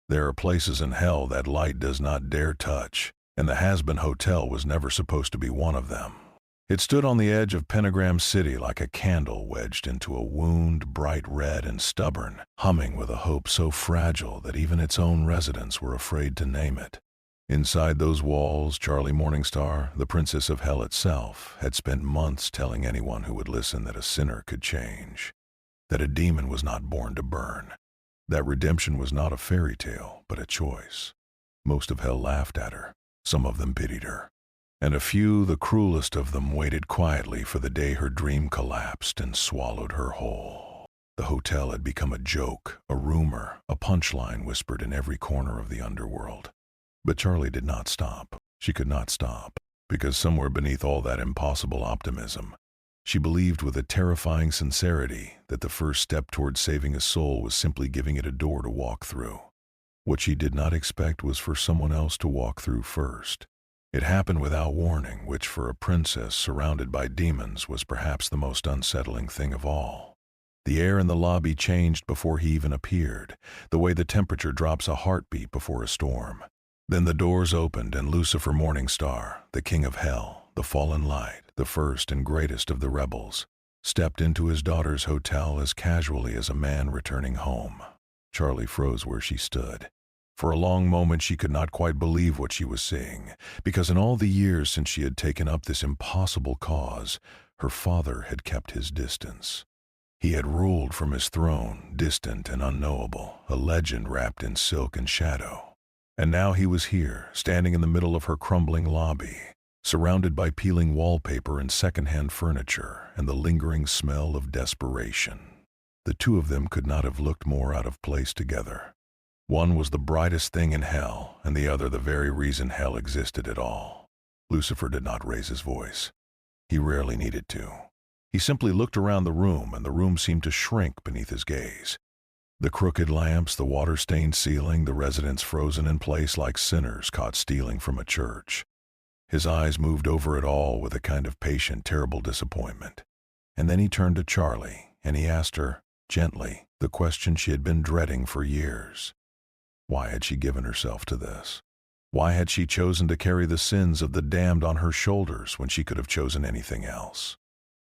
There are places in hell that light does not dare touch, and the Hazbin Hotel was never supposed to be one of them. It stood on the edge of Pentagram City like a candle wedged into a wound, bright red and stubborn, humming with a hope so fragile that even its own residents were afraid to name it. Inside those walls, Charlie Morningstar, the princess of hell itself, had spent months telling anyone who would listen that a sinner could change, that a demon was not born to burn, that redemption was not a fairy tale, but a choice. Most of hell laughed at her. Some of them pitied her. And a few, the cruelest of them, waited quietly for the day her dream collapsed and swallowed her whole. The hotel had become a joke, a rumor, a punchline whispered in every corner of the underworld. But Charlie did not stop. She could not stop, because somewhere beneath all that impossible optimism, she believed with a terrifying sincerity that the first step toward saving a soul was simply giving it a door to walk through. What she did not expect was for someone else to walk through first. It happened without warning, which for a princess surrounded by demons was perhaps the most unsettling thing of all. The air in the lobby changed before he even appeared, the way the temperature drops a heartbeat before a storm. Then the doors opened and Lucifer Morningstar, the king of hell, the fallen light, the first and greatest of the rebels, stepped into his daughter's hotel as casually as a man returning home. Charlie froze where she stood. For a long moment she could not quite believe what she was seeing, because in all the years since she had taken up this impossible cause, her father had kept his distance. He had ruled from his throne, distant and unknowable, a legend wrapped in silk and shadow. And now he was here, standing in the middle of her crumbling lobby, surrounded by peeling wallpaper and second-hand furniture and the lingering smell of desperation. The two of them could not have looked more out of place together. One was the brightest thing in hell, and the other the very reason hell existed at all. Lucifer did not raise his voice. He rarely needed to. He simply looked around the room, and the room seemed to shrink beneath his gaze. The crooked lamps, the water-stained ceiling, the residents frozen in place like sinners caught stealing from a church. His eyes moved over it all with a kind of patient, terrible disappointment. And then he turned to Charlie, and he asked her, gently, the question she had been dreading for years. Why had she given herself to this? Why had she chosen to carry the sins of the damned on her shoulders when she could have chosen anything else?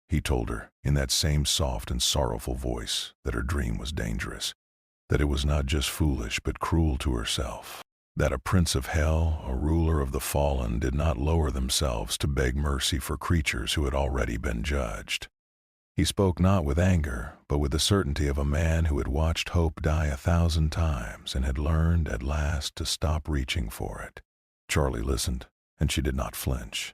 He told her, in that same soft and sorrowful voice, that her dream was dangerous, that it was not just foolish but cruel to herself, that a prince of hell, a ruler of the fallen, did not lower themselves to beg mercy for creatures who had already been judged. He spoke not with anger, but with the certainty of a man who had watched hope die 1,000 times and had learned at last to stop reaching for it. Charlie listened, and she did not flinch.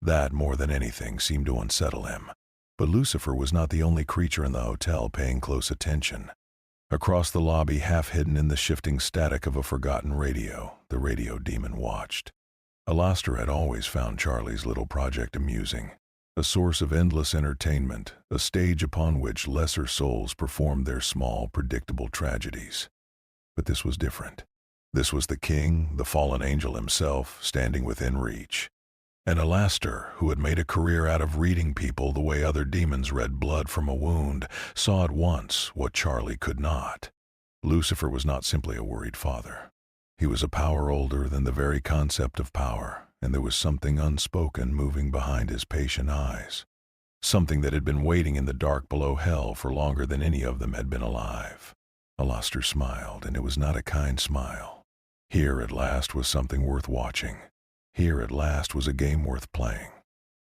That, more than anything, seemed to unsettle him. But Lucifer was not the only creature in the hotel paying close attention. Across the lobby, half hidden in the shifting static of a forgotten radio, the radio demon watched. Alastor had always found Charlie's little project amusing, a source of endless entertainment, a stage upon which lesser souls performed their small, predictable tragedies. But this was different. This was the king, the fallen angel himself, standing within reach. And Alastor, who had made a career out of reading people the way other demons read blood from a wound, saw at once what Charlie could not. Lucifer was not simply a worried father. He was a power older than the very concept of power, and there was something unspoken moving behind his patient eyes. Something that had been waiting in the dark below hell for longer than any of them had been alive. Alastor smiled, and it was not a kind smile. Here at last was something worth watching. Here at last was a game worth playing.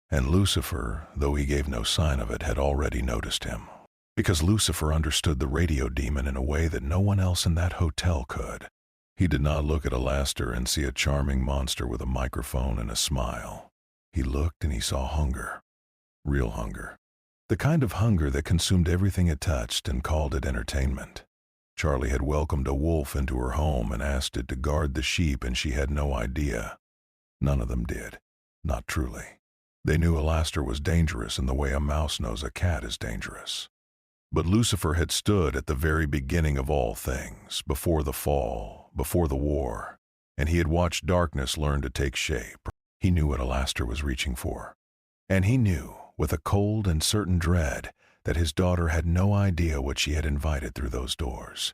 And Lucifer, though he gave no sign of it, had already noticed him. Because Lucifer understood the radio demon in a way that no one else in that hotel could. He did not look at Alastor and see a charming monster with a microphone and a smile. He looked and he saw hunger. Real hunger. The kind of hunger that consumed everything it touched and called it entertainment. Charlie had welcomed a wolf into her home and asked it to guard the sheep, and she had no idea. None of them did. Not truly. They knew Alastor was dangerous in the way a mouse knows a cat is dangerous. But Lucifer had stood at the very beginning of all things, before the fall, before the war, and he had watched darkness learn to take shape. He knew what Alastor was reaching for. And he knew, with a cold and certain dread, that his daughter had no idea what she had invited through those doors.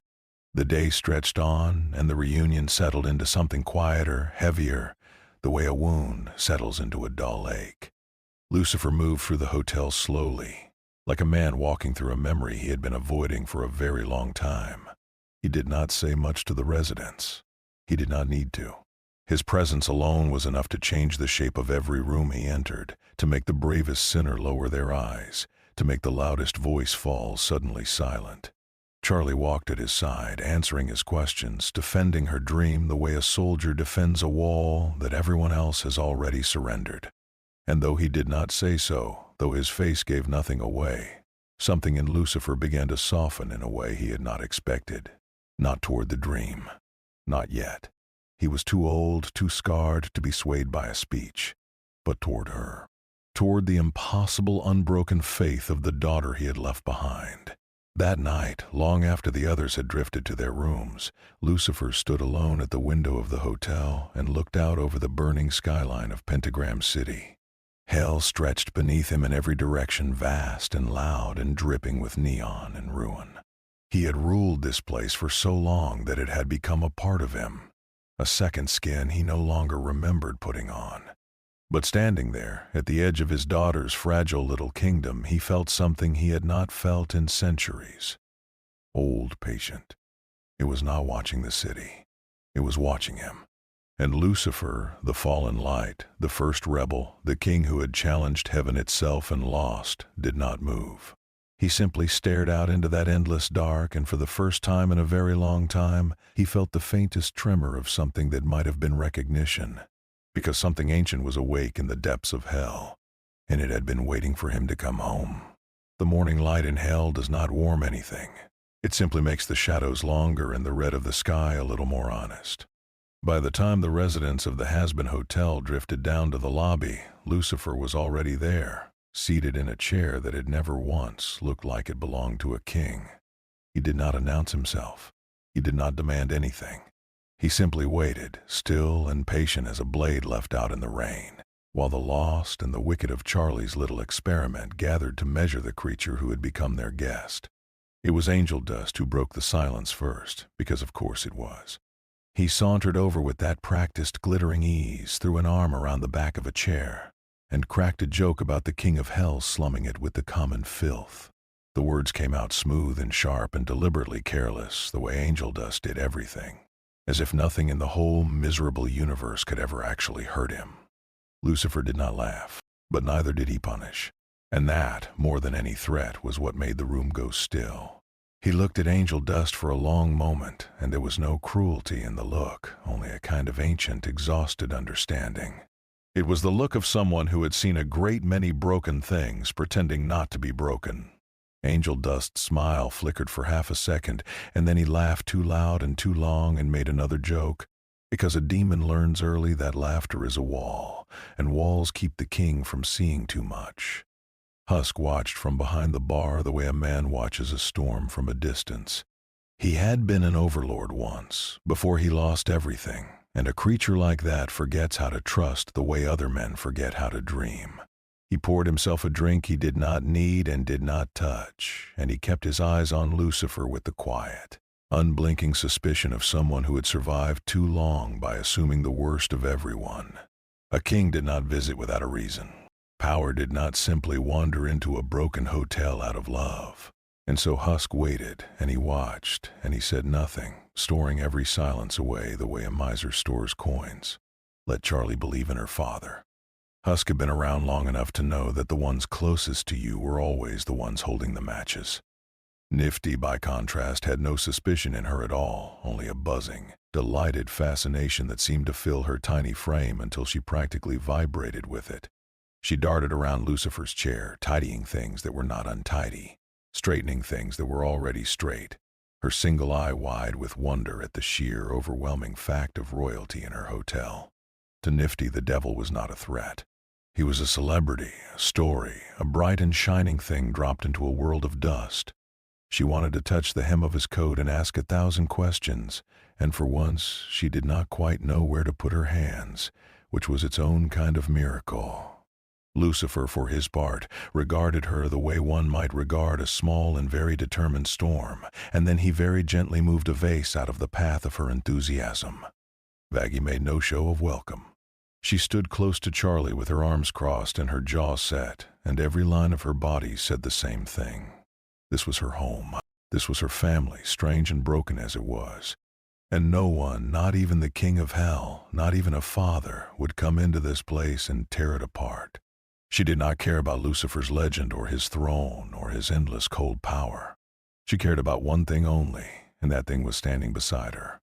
The day stretched on, and the reunion settled into something quieter, heavier, the way a wound settles into a dull ache. Lucifer moved through the hotel slowly, like a man walking through a memory he had been avoiding for a very long time. He did not say much to the residents. He did not need to. His presence alone was enough to change the shape of every room he entered, to make the bravest sinner lower their eyes, to make the loudest voice fall suddenly silent. Charlie walked at his side, answering his questions, defending her dream the way a soldier defends a wall that everyone else has already surrendered. And though he did not say so, though his face gave nothing away, something in Lucifer began to soften in a way he had not expected. Not toward the dream. Not yet. He was too old, too scarred to be swayed by a speech. But toward her. Toward the impossible, unbroken faith of the daughter he had left behind. That night, long after the others had drifted to their rooms, Lucifer stood alone at the window of the hotel and looked out over the burning skyline of Pentagram City. Hell stretched beneath him in every direction, vast and loud and dripping with neon and ruin. He had ruled this place for so long that it had become a part of him, a second skin he no longer remembered putting on. But standing there, at the edge of his daughter's fragile little kingdom, he felt something he had not felt in centuries. Old patient. It was not watching the city. It was watching him. And Lucifer, the fallen light, the first rebel, the king who had challenged heaven itself and lost, did not move. He simply stared out into that endless dark, and for the first time in a very long time, he felt the faintest tremor of something that might have been recognition. Because something ancient was awake in the depths of hell, and it had been waiting for him to come home. The morning light in hell does not warm anything. It simply makes the shadows longer and the red of the sky a little more honest. By the time the residents of the Hazbin Hotel drifted down to the lobby, Lucifer was already there, seated in a chair that had never once looked like it belonged to a king. He did not announce himself. He did not demand anything. He simply waited, still and patient as a blade left out in the rain, while the lost and the wicked of Charlie's little experiment gathered to measure the creature who had become their guest. It was Angel Dust who broke the silence first, because of course it was. He sauntered over with that practiced glittering ease, threw an arm around the back of a chair, and cracked a joke about the king of hell slumming it with the common filth. The words came out smooth and sharp and deliberately careless, the way Angel Dust did everything, as if nothing in the whole miserable universe could ever actually hurt him. Lucifer did not laugh, but neither did he punish. And that, more than any threat, was what made the room go still. He looked at Angel Dust for a long moment, and there was no cruelty in the look, only a kind of ancient, exhausted understanding. It was the look of someone who had seen a great many broken things, pretending not to be broken. Angel Dust's smile flickered for half a second, and then he laughed too loud and too long and made another joke, because a demon learns early that laughter is a wall, and walls keep the king from seeing too much. Husk watched from behind the bar the way a man watches a storm from a distance. He had been an overlord once, before he lost everything, and a creature like that forgets how to trust the way other men forget how to dream. He poured himself a drink he did not need and did not touch, and he kept his eyes on Lucifer with the quiet, unblinking suspicion of someone who had survived too long by assuming the worst of everyone. A king did not visit without a reason. Power did not simply wander into a broken hotel out of love. And so Husk waited, and he watched, and he said nothing, storing every silence away the way a miser stores coins. Let Charlie believe in her father. Husk had been around long enough to know that the ones closest to you were always the ones holding the matches. Nifty, by contrast, had no suspicion in her at all, only a buzzing, delighted fascination that seemed to fill her tiny frame until she practically vibrated with it. She darted around Lucifer's chair, tidying things that were not untidy, straightening things that were already straight, her single eye wide with wonder at the sheer, overwhelming fact of royalty in her hotel. To Nifty, the devil was not a threat. He was a celebrity, a story, a bright and shining thing dropped into a world of dust. She wanted to touch the hem of his coat and ask 1,000 questions, and for once she did not quite know where to put her hands, which was its own kind of miracle. Lucifer, for his part, regarded her the way one might regard a small and very determined storm, and then he very gently moved a vase out of the path of her enthusiasm. Vaggie made no show of welcome. She stood close to Charlie with her arms crossed and her jaw set, and every line of her body said the same thing. This was her home. This was her family, strange and broken as it was. And no one, not even the king of hell, not even a father, would come into this place and tear it apart. She did not care about Lucifer's legend or his throne or his endless cold power. She cared about one thing only, and that thing was standing beside her,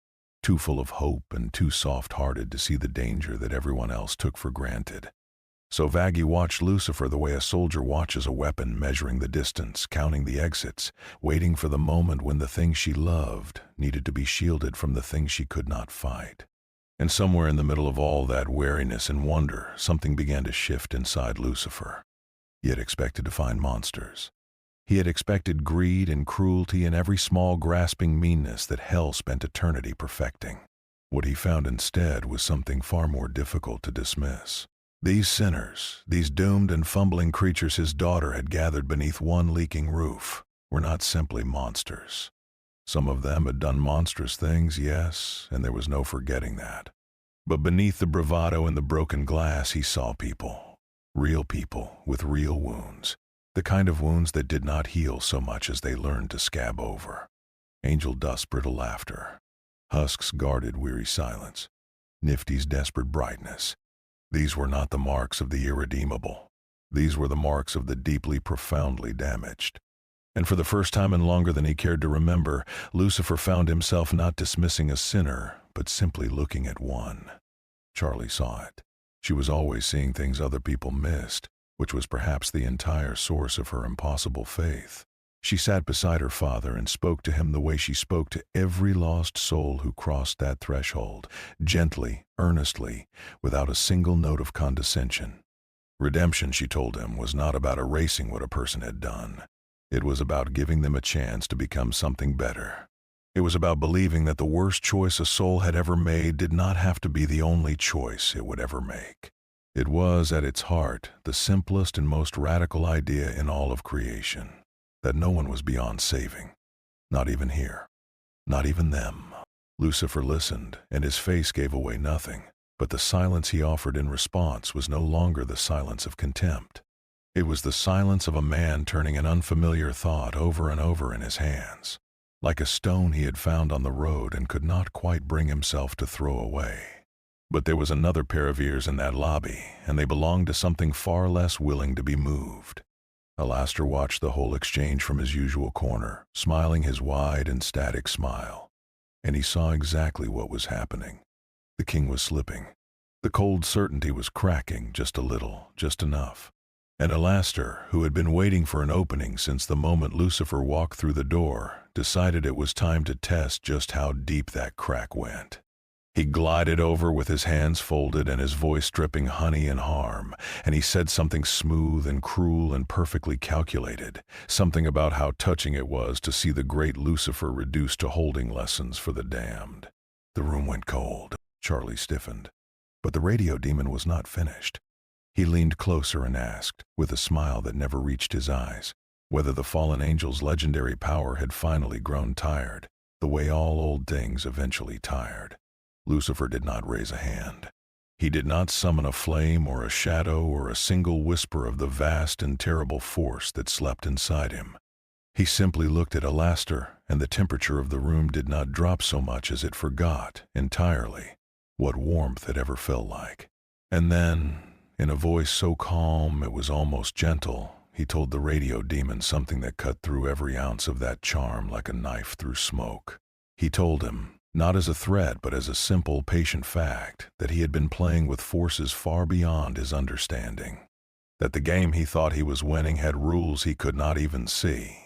too full of hope and too soft-hearted to see the danger that everyone else took for granted. So Vaggie watched Lucifer the way a soldier watches a weapon, measuring the distance, counting the exits, waiting for the moment when the thing she loved needed to be shielded from the thing she could not fight. And somewhere in the middle of all that wariness and wonder, something began to shift inside Lucifer. He had expected to find monsters. He had expected greed and cruelty and every small grasping meanness that hell spent eternity perfecting. What he found instead was something far more difficult to dismiss. These sinners, these doomed and fumbling creatures his daughter had gathered beneath one leaking roof, were not simply monsters. Some of them had done monstrous things, yes, and there was no forgetting that. But beneath the bravado and the broken glass he saw people with real wounds, the kind of wounds that did not heal so much as they learned to scab over. Angel Dust's brittle laughter, Husk's guarded weary silence, Nifty's desperate brightness. These were not the marks of the irredeemable. These were the marks of the deeply, profoundly damaged. And for the first time in longer than he cared to remember, Lucifer found himself not dismissing a sinner, but simply looking at one. Charlie saw it. She was always seeing things other people missed, which was perhaps the entire source of her impossible faith. She sat beside her father and spoke to him the way she spoke to every lost soul who crossed that threshold, gently, earnestly, without a single note of condescension. Redemption, she told him, was not about erasing what a person had done. It was about giving them a chance to become something better. It was about believing that the worst choice a soul had ever made did not have to be the only choice it would ever make. It was, at its heart, the simplest and most radical idea in all of creation, that no one was beyond saving. Not even here. Not even them. Lucifer listened, and his face gave away nothing, but the silence he offered in response was no longer the silence of contempt. It was the silence of a man turning an unfamiliar thought over and over in his hands, like a stone he had found on the road and could not quite bring himself to throw away. But there was another pair of ears in that lobby, and they belonged to something far less willing to be moved. Alastor watched the whole exchange from his usual corner, smiling his wide and static smile. And he saw exactly what was happening. The king was slipping. The cold certainty was cracking just a little, just enough. And Alastor, who had been waiting for an opening since the moment Lucifer walked through the door, decided it was time to test just how deep that crack went. He glided over with his hands folded and his voice dripping honey and harm, and he said something smooth and cruel and perfectly calculated, something about how touching it was to see the great Lucifer reduced to holding lessons for the damned. The room went cold. Charlie stiffened. But the radio demon was not finished. He leaned closer and asked, with a smile that never reached his eyes, whether the fallen angel's legendary power had finally grown tired, the way all old things eventually tired. Lucifer did not raise a hand. He did not summon a flame or a shadow or a single whisper of the vast and terrible force that slept inside him. He simply looked at Alastor, and the temperature of the room did not drop so much as it forgot, entirely, what warmth had ever felt like. And then, in a voice so calm it was almost gentle, he told the radio demon something that cut through every ounce of that charm like a knife through smoke. He told him, not as a threat but as a simple, patient fact, that he had been playing with forces far beyond his understanding. That the game he thought he was winning had rules he could not even see.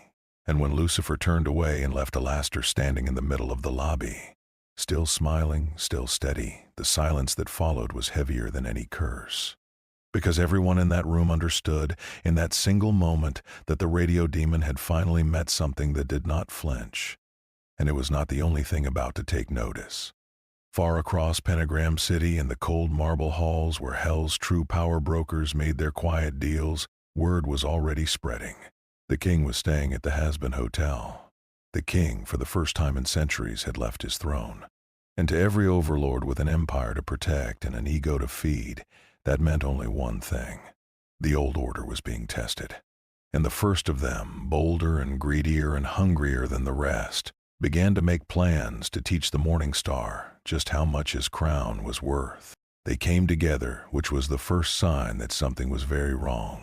And when Lucifer turned away and left Alastor standing in the middle of the lobby, still smiling, still steady, the silence that followed was heavier than any curse. Because everyone in that room understood, in that single moment, that the radio demon had finally met something that did not flinch. And it was not the only thing about to take notice. Far across Pentagram City in the cold marble halls where Hell's true power brokers made their quiet deals, word was already spreading. The king was staying at the Hazbin Hotel. The king, for the first time in centuries, had left his throne. And to every overlord with an empire to protect and an ego to feed, that meant only one thing. The old order was being tested. And the first of them, bolder and greedier and hungrier than the rest, began to make plans to teach the Morningstar just how much his crown was worth. They came together, which was the first sign that something was very wrong.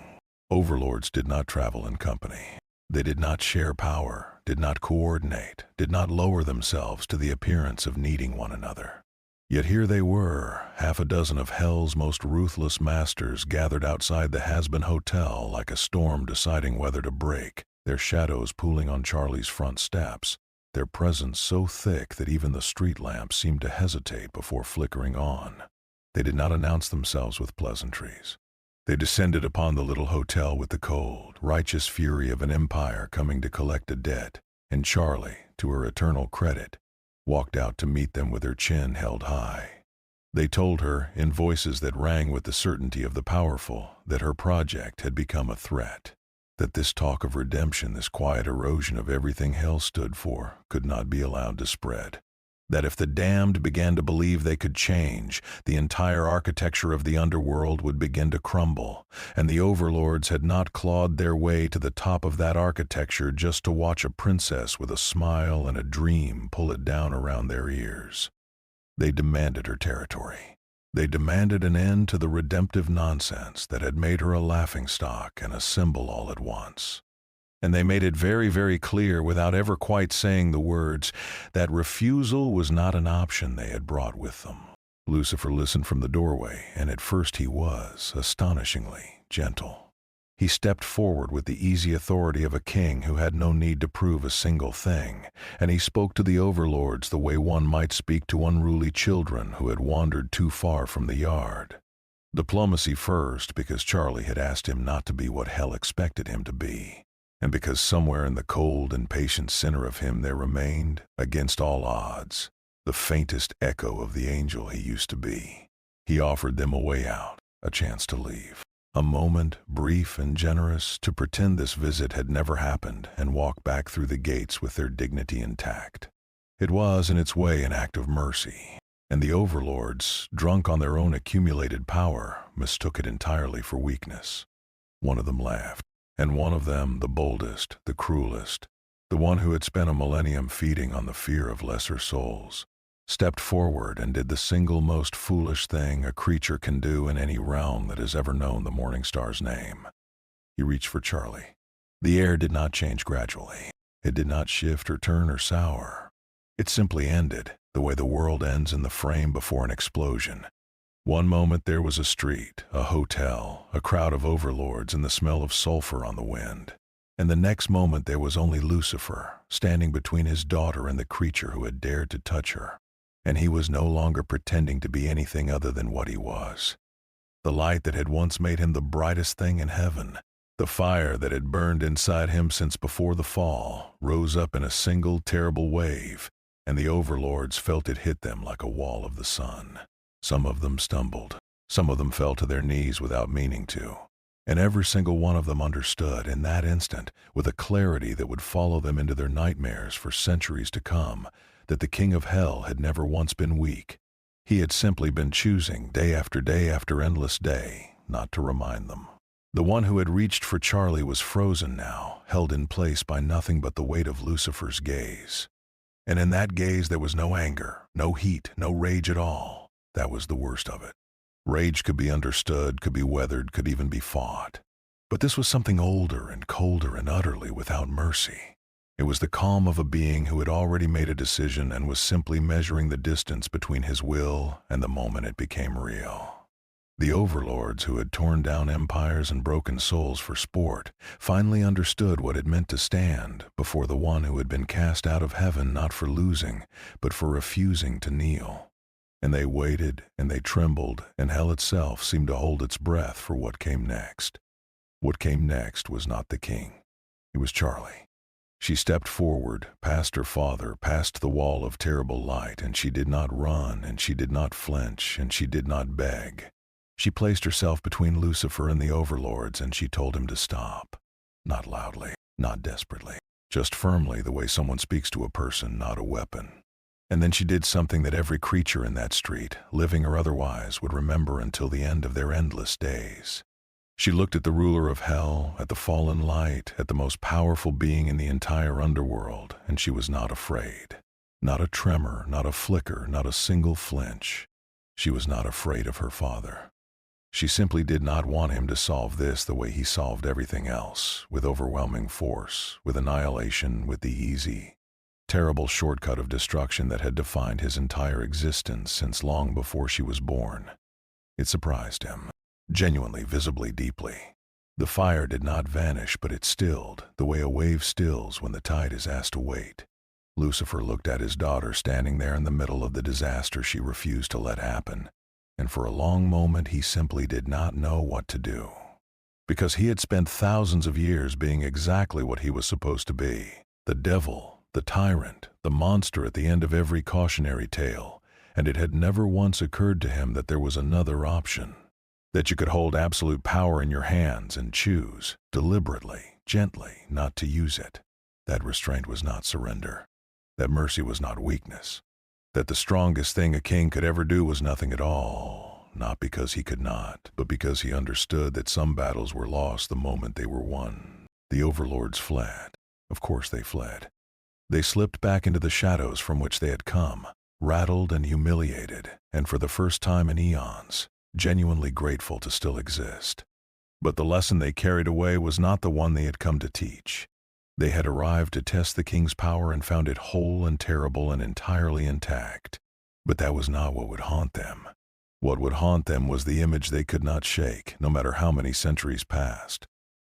Overlords did not travel in company. They did not share power, did not coordinate, did not lower themselves to the appearance of needing one another. Yet here they were, half a dozen of Hell's most ruthless masters gathered outside the Hazbin Hotel like a storm deciding whether to break, their shadows pooling on Charlie's front steps, their presence so thick that even the street lamps seemed to hesitate before flickering on. They did not announce themselves with pleasantries. They descended upon the little hotel with the cold, righteous fury of an empire coming to collect a debt, and Charlie, to her eternal credit, walked out to meet them with her chin held high. They told her, in voices that rang with the certainty of the powerful, that her project had become a threat. That this talk of redemption, this quiet erosion of everything Hell stood for, could not be allowed to spread. That if the damned began to believe they could change, the entire architecture of the underworld would begin to crumble, and the overlords had not clawed their way to the top of that architecture just to watch a princess with a smile and a dream pull it down around their ears. They demanded her territory. They demanded an end to the redemptive nonsense that had made her a laughingstock and a symbol all at once. And they made it very, very clear, without ever quite saying the words, that refusal was not an option they had brought with them. Lucifer listened from the doorway, and at first he was, astonishingly, gentle. He stepped forward with the easy authority of a king who had no need to prove a single thing, and he spoke to the overlords the way one might speak to unruly children who had wandered too far from the yard. Diplomacy first, because Charlie had asked him not to be what Hell expected him to be, and because somewhere in the cold and patient center of him there remained, against all odds, the faintest echo of the angel he used to be. He offered them a way out, a chance to leave. A moment, brief and generous, to pretend this visit had never happened and walk back through the gates with their dignity intact. It was, in its way, an act of mercy, and the overlords, drunk on their own accumulated power, mistook it entirely for weakness. One of them laughed, and one of them, the boldest, the cruelest, the one who had spent a millennium feeding on the fear of lesser souls, stepped forward and did the single most foolish thing a creature can do in any realm that has ever known the Morningstar's name. He reached for Charlie. The air did not change gradually. It did not shift or turn or sour. It simply ended, the way the world ends in the frame before an explosion. One moment there was a street, a hotel, a crowd of overlords, and the smell of sulfur on the wind. And the next moment there was only Lucifer, standing between his daughter and the creature who had dared to touch her. And he was no longer pretending to be anything other than what he was. The light that had once made him the brightest thing in heaven, the fire that had burned inside him since before the fall, rose up in a single terrible wave, and the overlords felt it hit them like a wall of the sun. Some of them stumbled. Some of them fell to their knees without meaning to. And every single one of them understood in that instant, with a clarity that would follow them into their nightmares for centuries to come, that the King of Hell had never once been weak. He had simply been choosing, day after endless day, not to remind them. The one who had reached for Charlie was frozen now, held in place by nothing but the weight of Lucifer's gaze. And in that gaze there was no anger, no heat, no rage at all. That was the worst of it. Rage could be understood, could be weathered, could even be fought. But this was something older and colder and utterly without mercy. It was the calm of a being who had already made a decision and was simply measuring the distance between his will and the moment it became real. The overlords who had torn down empires and broken souls for sport finally understood what it meant to stand before the one who had been cast out of heaven not for losing, but for refusing to kneel. And they waited, and they trembled, and hell itself seemed to hold its breath for what came next. What came next was not the king. It was Charlie. She stepped forward, past her father, past the wall of terrible light, and she did not run, and she did not flinch, and she did not beg. She placed herself between Lucifer and the overlords, and she told him to stop. Not loudly, not desperately, just firmly, the way someone speaks to a person, not a weapon. And then she did something that every creature in that street, living or otherwise, would remember until the end of their endless days. She looked at the ruler of hell, at the fallen light, at the most powerful being in the entire underworld, and she was not afraid. Not a tremor, not a flicker, not a single flinch. She was not afraid of her father. She simply did not want him to solve this the way he solved everything else, with overwhelming force, with annihilation, with the easy, terrible shortcut of destruction that had defined his entire existence since long before she was born. It surprised him. Genuinely, visibly, deeply. The fire did not vanish, but it stilled, the way a wave stills when the tide is asked to wait. Lucifer looked at his daughter standing there in the middle of the disaster she refused to let happen, and for a long moment he simply did not know what to do. Because he had spent thousands of years being exactly what he was supposed to be, the devil, the tyrant, the monster at the end of every cautionary tale, and it had never once occurred to him that there was another option. That you could hold absolute power in your hands and choose, deliberately, gently, not to use it. That restraint was not surrender. That mercy was not weakness. That the strongest thing a king could ever do was nothing at all, not because he could not, but because he understood that some battles were lost the moment they were won. The overlords fled. Of course they fled. They slipped back into the shadows from which they had come, rattled and humiliated, and for the first time in eons, genuinely grateful to still exist. But the lesson they carried away was not the one they had come to teach. They had arrived to test the king's power and found it whole and terrible and entirely intact. But that was not what would haunt them. What would haunt them was the image they could not shake, no matter how many centuries passed.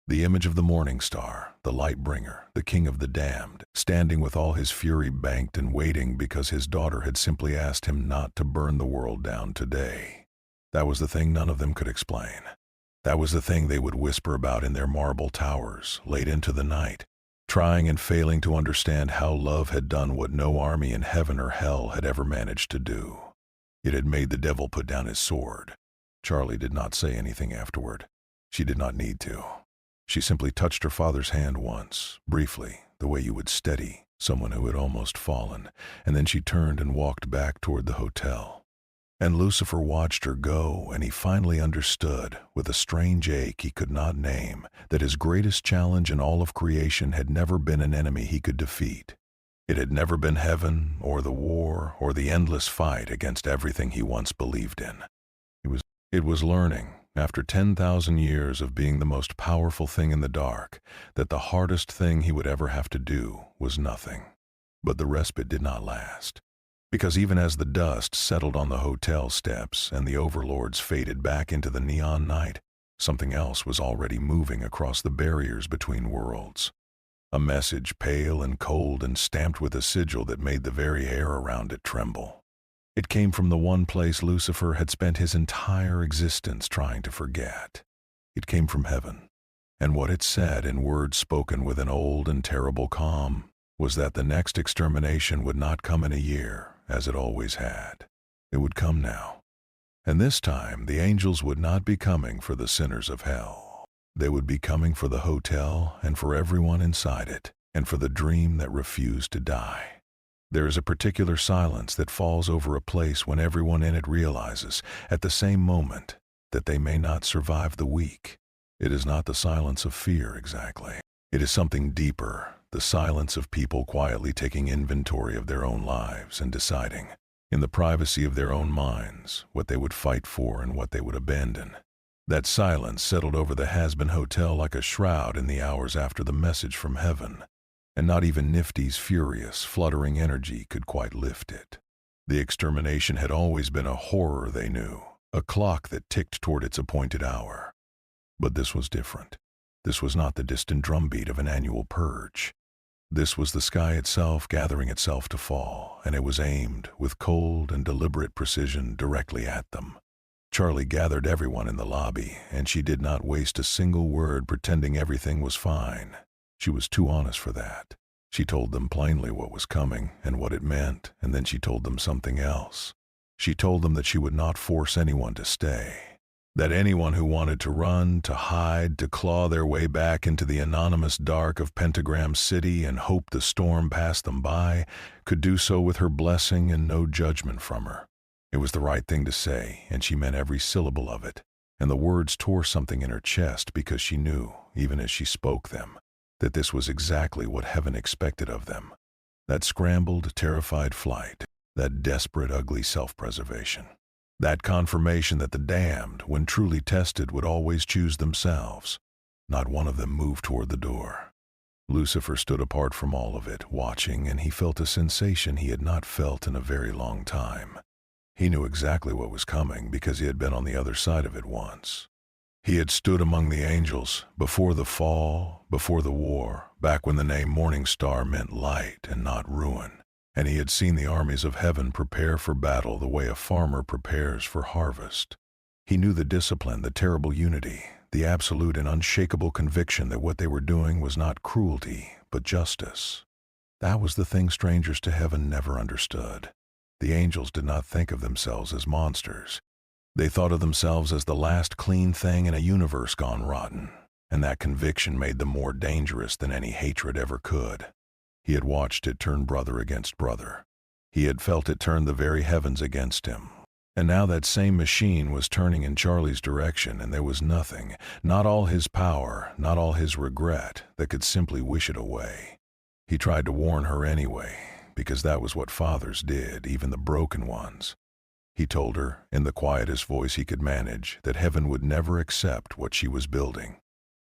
The image of the Morningstar, the light bringer, the king of the damned, standing with all his fury banked and waiting because his daughter had simply asked him not to burn the world down today. That was the thing none of them could explain. That was the thing they would whisper about in their marble towers, late into the night, trying and failing to understand how love had done what no army in heaven or hell had ever managed to do. It had made the devil put down his sword. Charlie did not say anything afterward. She did not need to. She simply touched her father's hand once, briefly, the way you would steady someone who had almost fallen, and then she turned and walked back toward the hotel. And Lucifer watched her go, and he finally understood, with a strange ache he could not name, that his greatest challenge in all of creation had never been an enemy he could defeat. It had never been heaven, or the war, or the endless fight against everything he once believed in. It was learning, after 10,000 years of being the most powerful thing in the dark, that the hardest thing he would ever have to do was nothing. But the respite did not last. Because even as the dust settled on the hotel steps and the overlords faded back into the neon night, something else was already moving across the barriers between worlds. A message pale and cold and stamped with a sigil that made the very air around it tremble. It came from the one place Lucifer had spent his entire existence trying to forget. It came from heaven. And what it said, in words spoken with an old and terrible calm, was that the next extermination would not come in a year, as it always had. It would come now. And this time, the angels would not be coming for the sinners of hell. They would be coming for the hotel and for everyone inside it, and for the dream that refused to die. There is a particular silence that falls over a place when everyone in it realizes, at the same moment, that they may not survive the week. It is not the silence of fear exactly. It is something deeper, the silence of people quietly taking inventory of their own lives and deciding, in the privacy of their own minds, what they would fight for and what they would abandon. That silence settled over the Hazbin Hotel like a shroud in the hours after the message from heaven, and not even Nifty's furious, fluttering energy could quite lift it. The extermination had always been a horror they knew, a clock that ticked toward its appointed hour. But this was different. This was not the distant drumbeat of an annual purge. This was the sky itself gathering itself to fall, and it was aimed, with cold and deliberate precision, directly at them. Charlie gathered everyone in the lobby, and she did not waste a single word pretending everything was fine. She was too honest for that. She told them plainly what was coming and what it meant, and then she told them something else. She told them that she would not force anyone to stay, that anyone who wanted to run, to hide, to claw their way back into the anonymous dark of Pentagram City and hope the storm passed them by, could do so with her blessing and no judgment from her. It was the right thing to say, and she meant every syllable of it, and the words tore something in her chest because she knew, even as she spoke them, that this was exactly what heaven expected of them. That scrambled, terrified flight, that desperate, ugly self-preservation. That confirmation that the damned, when truly tested, would always choose themselves. Not one of them moved toward the door. Lucifer stood apart from all of it, watching, and he felt a sensation he had not felt in a very long time. He knew exactly what was coming because he had been on the other side of it once. He had stood among the angels, before the fall, before the war, back when the name Morningstar meant light and not ruin, and he had seen the armies of heaven prepare for battle the way a farmer prepares for harvest. He knew the discipline, the terrible unity, the absolute and unshakable conviction that what they were doing was not cruelty, but justice. That was the thing strangers to heaven never understood. The angels did not think of themselves as monsters. They thought of themselves as the last clean thing in a universe gone rotten, and that conviction made them more dangerous than any hatred ever could. He had watched it turn brother against brother. He had felt it turn the very heavens against him. And now that same machine was turning in Charlie's direction, and there was nothing, not all his power, not all his regret, that could simply wish it away. He tried to warn her anyway, because that was what fathers did, even the broken ones. He told her, in the quietest voice he could manage, that heaven would never accept what she was building.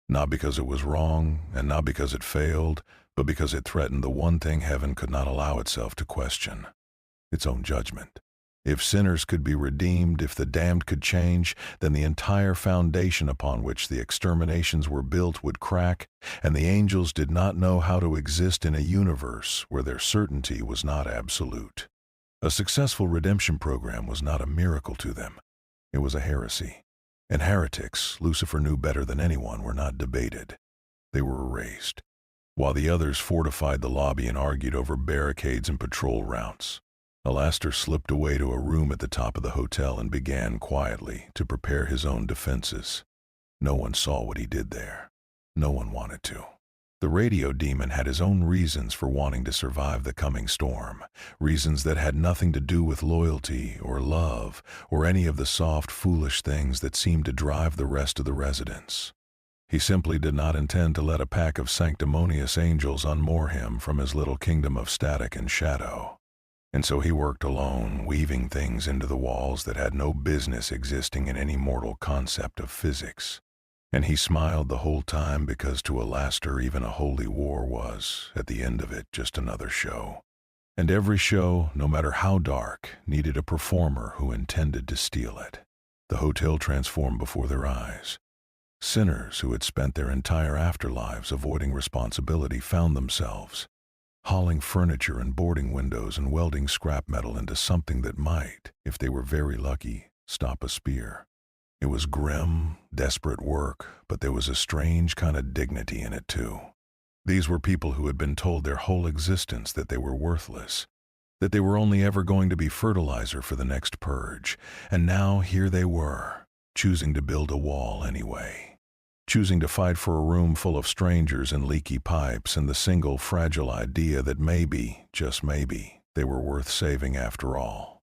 Not because it was wrong, and not because it failed, but because it threatened the one thing heaven could not allow itself to question: its own judgment. If sinners could be redeemed, if the damned could change, then the entire foundation upon which the exterminations were built would crack, and the angels did not know how to exist in a universe where their certainty was not absolute. A successful redemption program was not a miracle to them. It was a heresy. And heretics, Lucifer knew better than anyone, were not debated. They were erased, while the others fortified the lobby and argued over barricades and patrol routes. Alastor slipped away to a room at the top of the hotel and began quietly to prepare his own defenses. No one saw what he did there. No one wanted to. The radio demon had his own reasons for wanting to survive the coming storm, reasons that had nothing to do with loyalty or love or any of the soft, foolish things that seemed to drive the rest of the residents. He simply did not intend to let a pack of sanctimonious angels unmoor him from his little kingdom of static and shadow. And so he worked alone, weaving things into the walls that had no business existing in any mortal concept of physics. And he smiled the whole time because to Alastor even a holy war was, at the end of it, just another show. And every show, no matter how dark, needed a performer who intended to steal it. The hotel transformed before their eyes. Sinners who had spent their entire afterlives avoiding responsibility found themselves hauling furniture and boarding windows and welding scrap metal into something that might, if they were very lucky, stop a spear. It was grim, desperate work, but there was a strange kind of dignity in it too. These were people who had been told their whole existence that they were worthless, that they were only ever going to be fertilizer for the next purge, and now here they were, choosing to build a wall anyway. Choosing to fight for a room full of strangers and leaky pipes and the single fragile idea that maybe, just maybe, they were worth saving after all.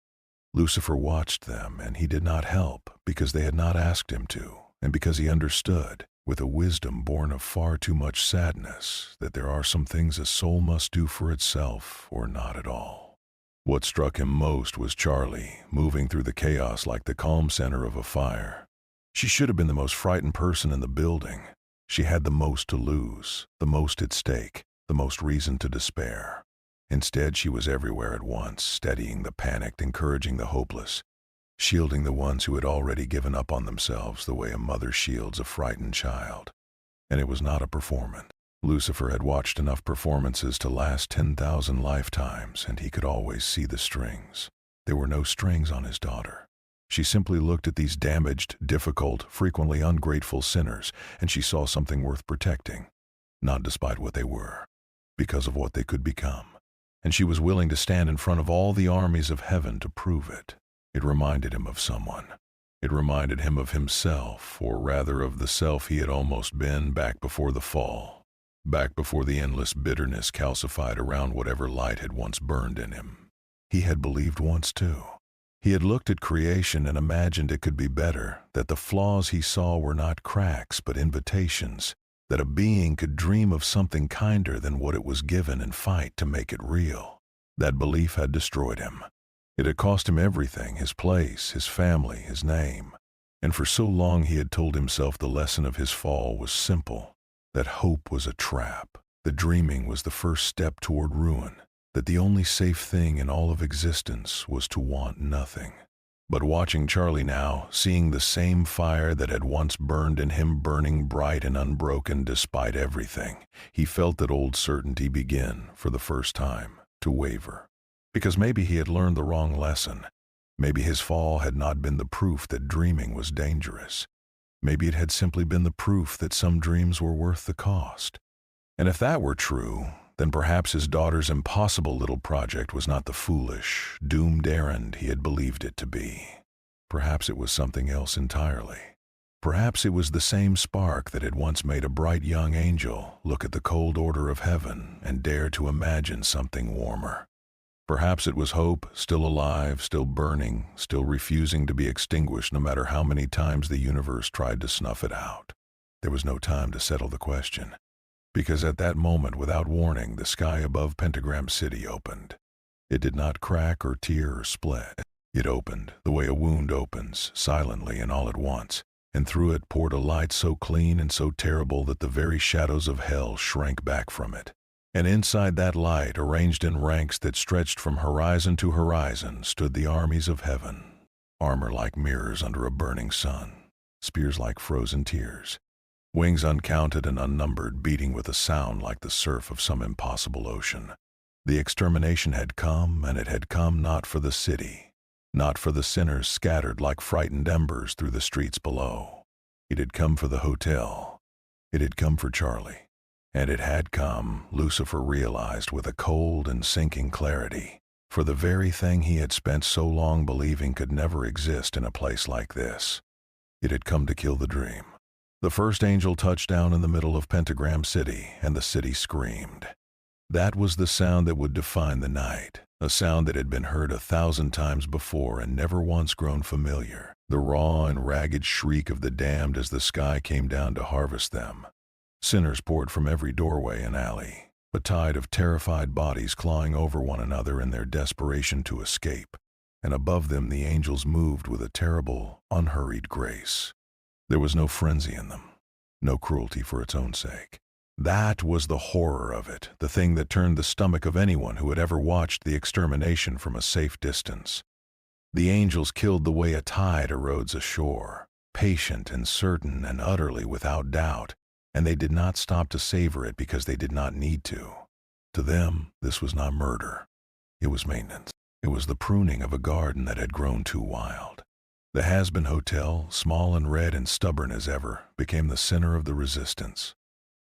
Lucifer watched them, and he did not help because they had not asked him to, and because he understood, with a wisdom born of far too much sadness, that there are some things a soul must do for itself or not at all. What struck him most was Charlie, moving through the chaos like the calm center of a fire. She should have been the most frightened person in the building. She had the most to lose, the most at stake, the most reason to despair. Instead, she was everywhere at once, steadying the panicked, encouraging the hopeless, shielding the ones who had already given up on themselves the way a mother shields a frightened child. And it was not a performance. Lucifer had watched enough performances to last 10,000 lifetimes, and he could always see the strings. There were no strings on his daughter. She simply looked at these damaged, difficult, frequently ungrateful sinners, and she saw something worth protecting, not despite what they were. because of what they could become. And she was willing to stand in front of all the armies of heaven to prove it. It reminded him of someone. It reminded him of himself, or rather of the self he had almost been back before the fall, back before the endless bitterness calcified around whatever light had once burned in him. He had believed once too. He had looked at creation and imagined it could be better, that the flaws he saw were not cracks but invitations, that a being could dream of something kinder than what it was given and fight to make it real. That belief had destroyed him. It had cost him everything, his place, his family, his name. And for so long he had told himself the lesson of his fall was simple, that hope was a trap, that dreaming was the first step toward ruin, that the only safe thing in all of existence was to want nothing. But watching Charlie now, seeing the same fire that had once burned in him burning bright and unbroken despite everything, he felt that old certainty begin, for the first time, to waver. Because maybe he had learned the wrong lesson. Maybe his fall had not been the proof that dreaming was dangerous. Maybe it had simply been the proof that some dreams were worth the cost. And if that were true, then perhaps his daughter's impossible little project was not the foolish, doomed errand he had believed it to be. Perhaps it was something else entirely. Perhaps it was the same spark that had once made a bright young angel look at the cold order of heaven and dare to imagine something warmer. Perhaps it was hope, still alive, still burning, still refusing to be extinguished no matter how many times the universe tried to snuff it out. There was no time to settle the question, because at that moment, without warning, the sky above Pentagram City opened. It did not crack or tear or split. It opened, the way a wound opens, silently and all at once, and through it poured a light so clean and so terrible that the very shadows of hell shrank back from it. And inside that light, arranged in ranks that stretched from horizon to horizon, stood the armies of heaven, armor like mirrors under a burning sun, spears like frozen tears, wings uncounted and unnumbered beating with a sound like the surf of some impossible ocean. The extermination had come, and it had come not for the city, not for the sinners scattered like frightened embers through the streets below. It had come for the hotel. It had come for Charlie. And it had come, Lucifer realized with a cold and sinking clarity, for the very thing he had spent so long believing could never exist in a place like this. It had come to kill the dream. The first angel touched down in the middle of Pentagram City, and the city screamed. That was the sound that would define the night, a sound that had been heard 1,000 times before and never once grown familiar, the raw and ragged shriek of the damned as the sky came down to harvest them. Sinners poured from every doorway and alley, a tide of terrified bodies clawing over one another in their desperation to escape, and above them the angels moved with a terrible, unhurried grace. There was no frenzy in them, no cruelty for its own sake. That was the horror of it, the thing that turned the stomach of anyone who had ever watched the extermination from a safe distance. The angels killed the way a tide erodes ashore, patient and certain and utterly without doubt, and they did not stop to savor it because they did not need to. To them, this was not murder. It was maintenance. It was the pruning of a garden that had grown too wild. The Hazbin Hotel, small and red and stubborn as ever, became the center of the resistance.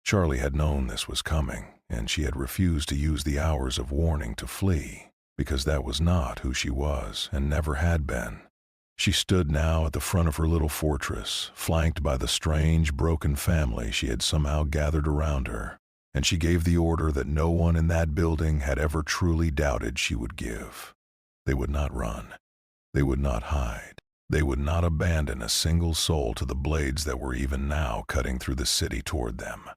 Charlie had known this was coming, and she had refused to use the hours of warning to flee, because that was not who she was and never had been. She stood now at the front of her little fortress, flanked by the strange, broken family she had somehow gathered around her, and she gave the order that no one in that building had ever truly doubted she would give. They would not run. They would not hide. They would not abandon a single soul to the blades that were even now cutting through the city toward them.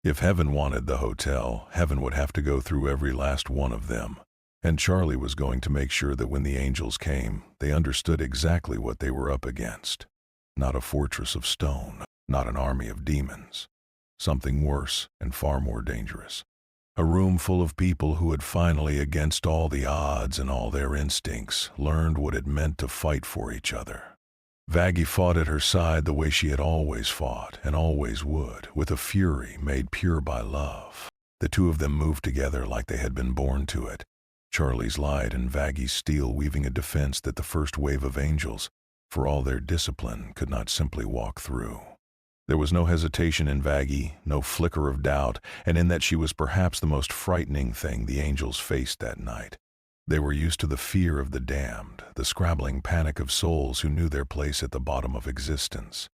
If heaven wanted the hotel, heaven would have to go through every last one of them. And Charlie was going to make sure that when the angels came, they understood exactly what they were up against. Not a fortress of stone, not an army of demons. Something worse and far more dangerous. A room full of people who had finally, against all the odds and all their instincts, learned what it meant to fight for each other. Vaggie fought at her side the way she had always fought and always would, with a fury made pure by love. The two of them moved together like they had been born to it. Charlie's light and Vaggie's steel weaving a defense that the first wave of angels, for all their discipline, could not simply walk through. There was no hesitation in Vaggie, no flicker of doubt, and in that she was perhaps the most frightening thing the angels faced that night. They were used to the fear of the damned, the scrabbling panic of souls who knew their place at the bottom of existence.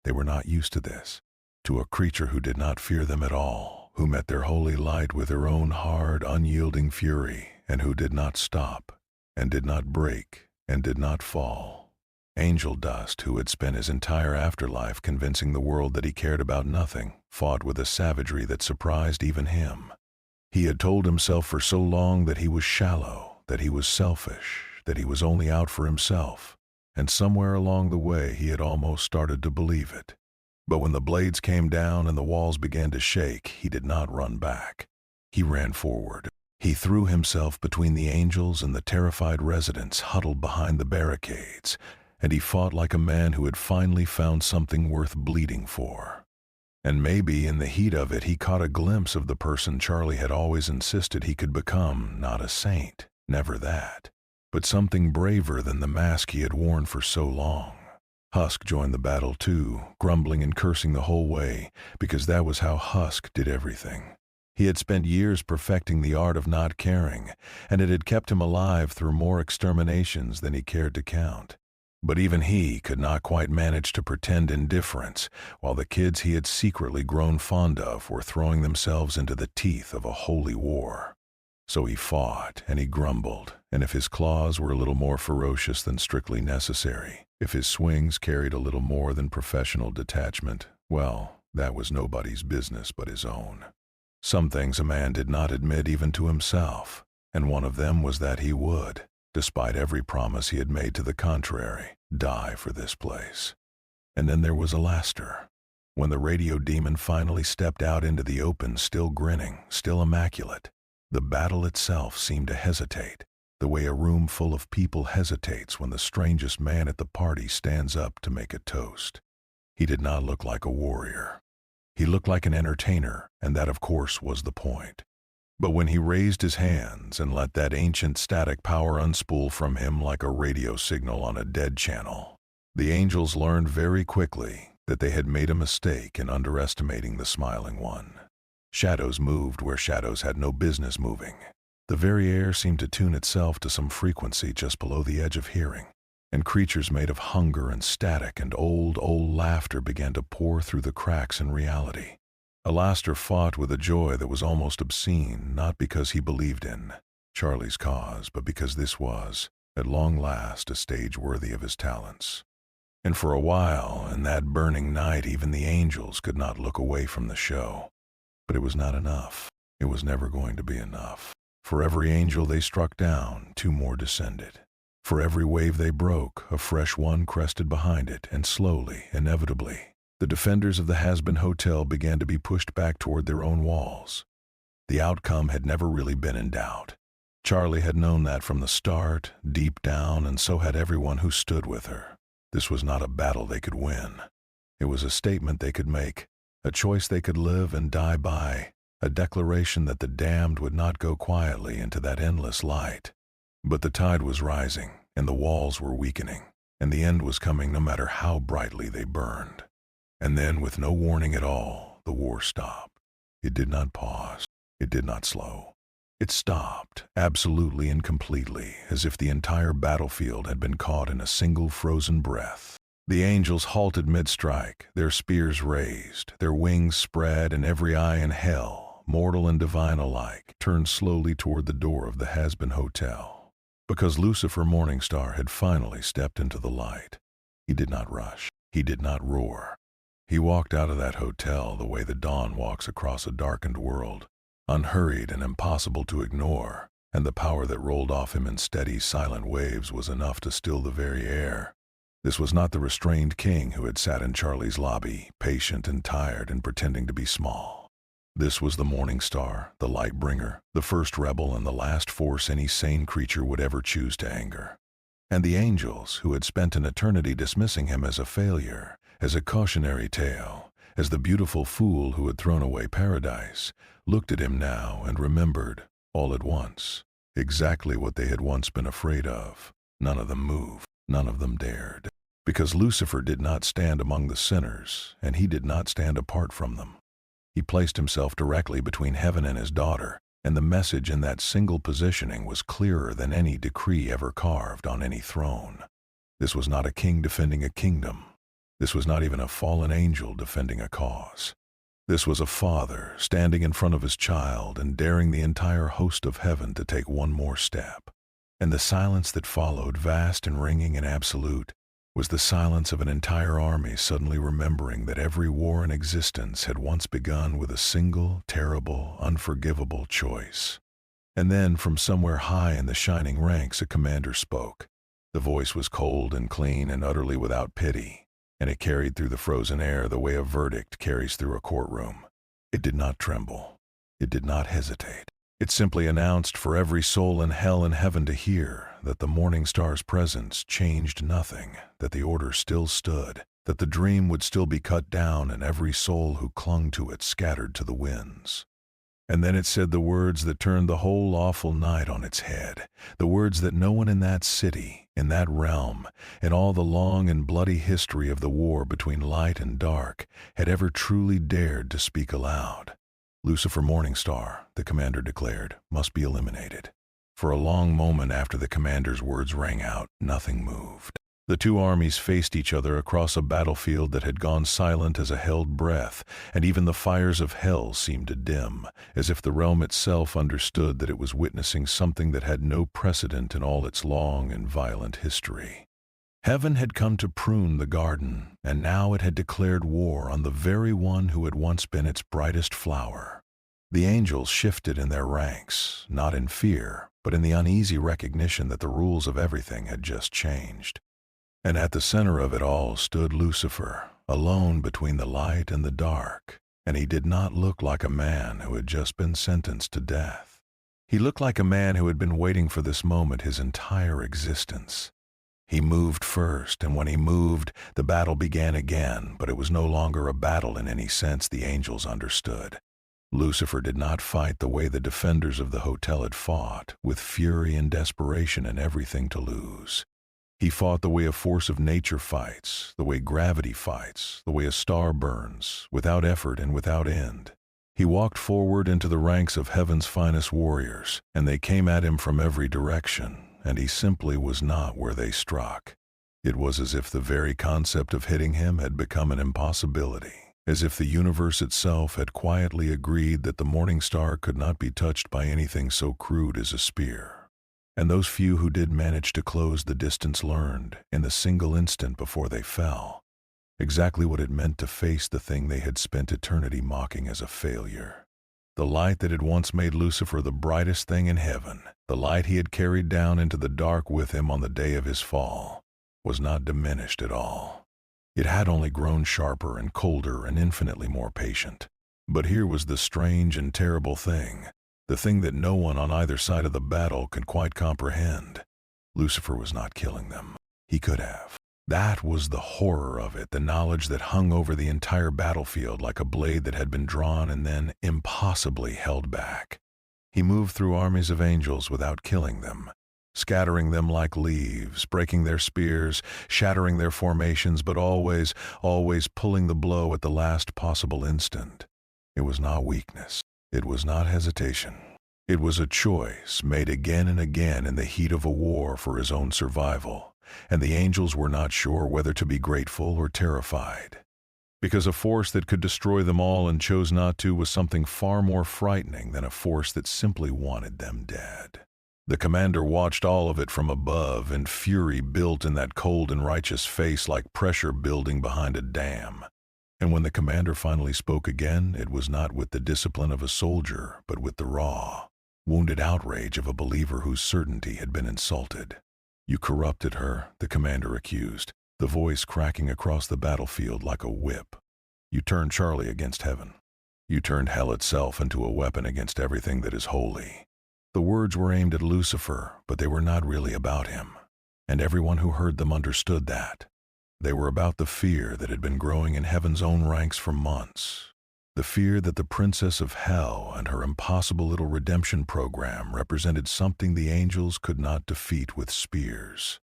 They were not used to this, to a creature who did not fear them at all, who met their holy light with her own hard, unyielding fury, and who did not stop, and did not break, and did not fall. Angel Dust, who had spent his entire afterlife convincing the world that he cared about nothing, fought with a savagery that surprised even him. He had told himself for so long that he was shallow, that he was selfish, that he was only out for himself, and somewhere along the way he had almost started to believe it. But when the blades came down and the walls began to shake, he did not run back. He ran forward. He threw himself between the angels and the terrified residents huddled behind the barricades, and he fought like a man who had finally found something worth bleeding for. And maybe in the heat of it he caught a glimpse of the person Charlie had always insisted he could become, not a saint, never that, but something braver than the mask he had worn for so long. Husk joined the battle too, grumbling and cursing the whole way, because that was how Husk did everything. He had spent years perfecting the art of not caring, and it had kept him alive through more exterminations than he cared to count. But even he could not quite manage to pretend indifference, while the kids he had secretly grown fond of were throwing themselves into the teeth of a holy war. So he fought, and he grumbled, and if his claws were a little more ferocious than strictly necessary, if his swings carried a little more than professional detachment, well, that was nobody's business but his own. Some things a man did not admit even to himself, and one of them was that he would, despite every promise he had made to the contrary, die for this place. And then there was Alastor. When the radio demon finally stepped out into the open, still grinning, still immaculate, the battle itself seemed to hesitate, the way a room full of people hesitates when the strangest man at the party stands up to make a toast. He did not look like a warrior. He looked like an entertainer, and that of course was the point. But when he raised his hands and let that ancient static power unspool from him like a radio signal on a dead channel, the angels learned very quickly that they had made a mistake in underestimating the Smiling One. Shadows moved where shadows had no business moving. The very air seemed to tune itself to some frequency just below the edge of hearing, and creatures made of hunger and static and old laughter began to pour through the cracks in reality. Alastor fought with a joy that was almost obscene, not because he believed in Charlie's cause, but because this was, at long last, a stage worthy of his talents. And for a while, in that burning night, even the angels could not look away from the show. But it was not enough. It was never going to be enough. For every angel they struck down, 2 more descended. For every wave they broke, a fresh one crested behind it, and slowly, inevitably, the defenders of the Hazbin Hotel began to be pushed back toward their own walls. The outcome had never really been in doubt. Charlie had known that from the start, deep down, and so had everyone who stood with her. This was not a battle they could win. It was a statement they could make, a choice they could live and die by, a declaration that the damned would not go quietly into that endless light. But the tide was rising, and the walls were weakening, and the end was coming no matter how brightly they burned. And then, with no warning at all, the war stopped. It did not pause. It did not slow. It stopped, absolutely and completely, as if the entire battlefield had been caught in a single frozen breath. The angels halted mid-strike, their spears raised, their wings spread, and every eye in hell, mortal and divine alike, turned slowly toward the door of the Hazbin Hotel. Because Lucifer Morningstar had finally stepped into the light. He did not rush. He did not roar. He walked out of that hotel the way the dawn walks across a darkened world, unhurried and impossible to ignore, and the power that rolled off him in steady, silent waves was enough to still the very air. This was not the restrained king who had sat in Charlie's lobby, patient and tired and pretending to be small. This was the Morningstar, the Lightbringer, the first rebel and the last force any sane creature would ever choose to anger. And the angels, who had spent an eternity dismissing him as a failure, as a cautionary tale, as the beautiful fool who had thrown away paradise, looked at him now and remembered, all at once, exactly what they had once been afraid of. None of them moved. None of them dared. Because Lucifer did not stand among the sinners, and he did not stand apart from them. He placed himself directly between heaven and his daughter, and the message in that single positioning was clearer than any decree ever carved on any throne. This was not a king defending a kingdom. This was not even a fallen angel defending a cause. This was a father standing in front of his child and daring the entire host of heaven to take one more step. And the silence that followed, vast and ringing and absolute, was the silence of an entire army suddenly remembering that every war in existence had once begun with a single, terrible, unforgivable choice. And then, from somewhere high in the shining ranks, a commander spoke. The voice was cold and clean and utterly without pity, and it carried through the frozen air the way a verdict carries through a courtroom. It did not tremble. It did not hesitate. It simply announced for every soul in hell and heaven to hear that the Morningstar's presence changed nothing, that the order still stood, that the dream would still be cut down and every soul who clung to it scattered to the winds. And then it said the words that turned the whole awful night on its head, the words that no one in that city, in that realm, in all the long and bloody history of the war between light and dark, had ever truly dared to speak aloud. Lucifer Morningstar, the commander declared, must be eliminated. For a long moment after the commander's words rang out, nothing moved. The two armies faced each other across a battlefield that had gone silent as a held breath, and even the fires of hell seemed to dim, as if the realm itself understood that it was witnessing something that had no precedent in all its long and violent history. Heaven had come to prune the garden, and now it had declared war on the very one who had once been its brightest flower. The angels shifted in their ranks, not in fear, but in the uneasy recognition that the rules of everything had just changed. And at the center of it all stood Lucifer, alone between the light and the dark, and he did not look like a man who had just been sentenced to death. He looked like a man who had been waiting for this moment his entire existence. He moved first, and when he moved, the battle began again, but it was no longer a battle in any sense the angels understood. Lucifer did not fight the way the defenders of the hotel had fought, with fury and desperation and everything to lose. He fought the way a force of nature fights, the way gravity fights, the way a star burns, without effort and without end. He walked forward into the ranks of heaven's finest warriors, and they came at him from every direction, and he simply was not where they struck. It was as if the very concept of hitting him had become an impossibility, as if the universe itself had quietly agreed that the Morningstar could not be touched by anything so crude as a spear. And those few who did manage to close the distance learned, in the single instant before they fell, exactly what it meant to face the thing they had spent eternity mocking as a failure. The light that had once made Lucifer the brightest thing in heaven, the light he had carried down into the dark with him on the day of his fall, was not diminished at all. It had only grown sharper and colder and infinitely more patient. But here was the strange and terrible thing, the thing that no one on either side of the battle could quite comprehend. Lucifer was not killing them. He could have. That was the horror of it, the knowledge that hung over the entire battlefield like a blade that had been drawn and then impossibly held back. He moved through armies of angels without killing them, scattering them like leaves, breaking their spears, shattering their formations, but always pulling the blow at the last possible instant. It was not weakness. It was not hesitation. It was a choice made again and again in the heat of a war for his own survival, and the angels were not sure whether to be grateful or terrified. Because a force that could destroy them all and chose not to was something far more frightening than a force that simply wanted them dead. The commander watched all of it from above, and fury built in that cold and righteous face like pressure building behind a dam. And when the commander finally spoke again, it was not with the discipline of a soldier, but with the raw, wounded outrage of a believer whose certainty had been insulted. "You corrupted her," the commander accused, the voice cracking across the battlefield like a whip. "You turned Charlie against heaven. You turned hell itself into a weapon against everything that is holy." The words were aimed at Lucifer, but they were not really about him, and everyone who heard them understood that. They were about the fear that had been growing in heaven's own ranks for months, the fear that the princess of hell and her impossible little redemption program represented something the angels could not defeat with spears.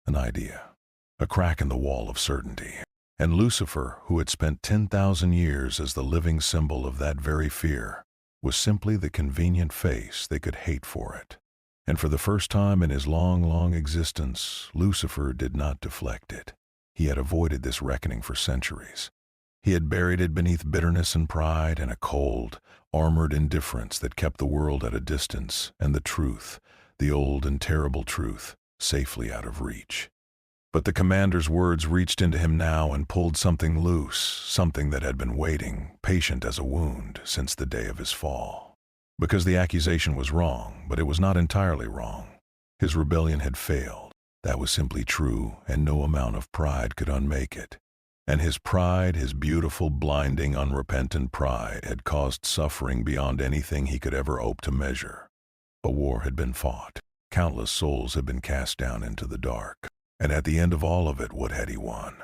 An idea. a crack in the wall of certainty. And Lucifer, who had spent 10,000 years as the living symbol of that very fear, was simply the convenient face they could hate for it. And for the first time in his long, long existence, Lucifer did not deflect it. He had avoided this reckoning for centuries. He had buried it beneath bitterness and pride and a cold, armored indifference that kept the world at a distance and the truth, the old and terrible truth, safely out of reach. But the commander's words reached into him now and pulled something loose, something that had been waiting, patient as a wound, since the day of his fall. Because the accusation was wrong, but it was not entirely wrong. His rebellion had failed. That was simply true, and no amount of pride could unmake it. And his pride, his beautiful, blinding, unrepentant pride, had caused suffering beyond anything he could ever hope to measure. A war had been fought. Countless souls had been cast down into the dark. And at the end of all of it, what had he won?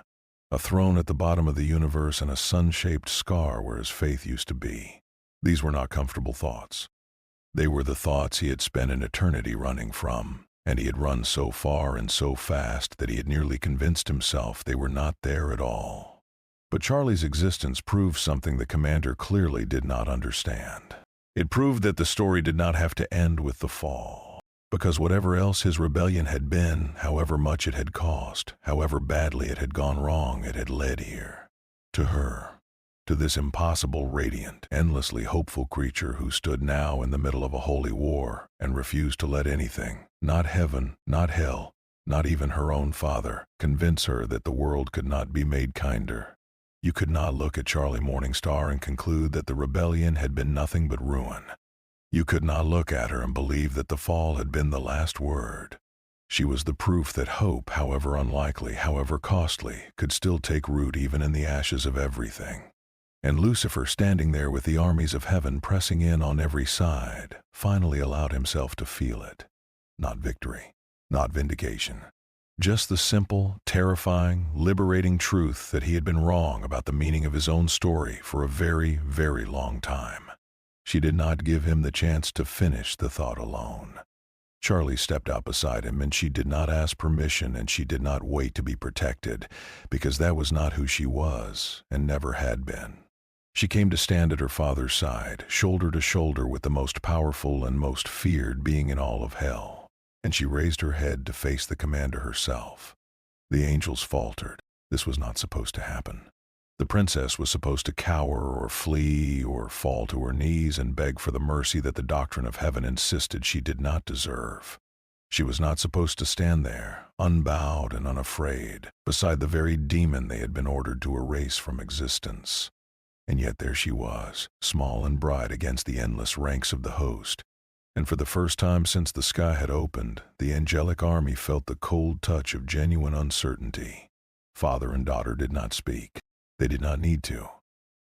A throne at the bottom of the universe and a sun-shaped scar where his faith used to be. These were not comfortable thoughts. They were the thoughts he had spent an eternity running from, and he had run so far and so fast that he had nearly convinced himself they were not there at all. But Charlie's existence proved something the commander clearly did not understand. It proved that the story did not have to end with the fall. Because whatever else his rebellion had been, however much it had cost, however badly it had gone wrong, it had led here. To her. To this impossible, radiant, endlessly hopeful creature who stood now in the middle of a holy war and refused to let anything, not heaven, not hell, not even her own father, convince her that the world could not be made kinder. You could not look at Charlie Morningstar and conclude that the rebellion had been nothing but ruin. You could not look at her and believe that the fall had been the last word. She was the proof that hope, however unlikely, however costly, could still take root even in the ashes of everything. And Lucifer, standing there with the armies of heaven pressing in on every side, finally allowed himself to feel it. Not victory, not vindication. Just the simple, terrifying, liberating truth that he had been wrong about the meaning of his own story for a very, very long time. She did not give him the chance to finish the thought alone. Charlie stepped out beside him, and she did not ask permission, and she did not wait to be protected, because that was not who she was, and never had been. She came to stand at her father's side, shoulder to shoulder with the most powerful and most feared being in all of hell, and she raised her head to face the commander herself. The angels faltered. This was not supposed to happen. The princess was supposed to cower or flee or fall to her knees and beg for the mercy that the doctrine of heaven insisted she did not deserve. She was not supposed to stand there, unbowed and unafraid, beside the very demon they had been ordered to erase from existence. And yet there she was, small and bright against the endless ranks of the host. And for the first time since the sky had opened, the angelic army felt the cold touch of genuine uncertainty. Father and daughter did not speak. They did not need to.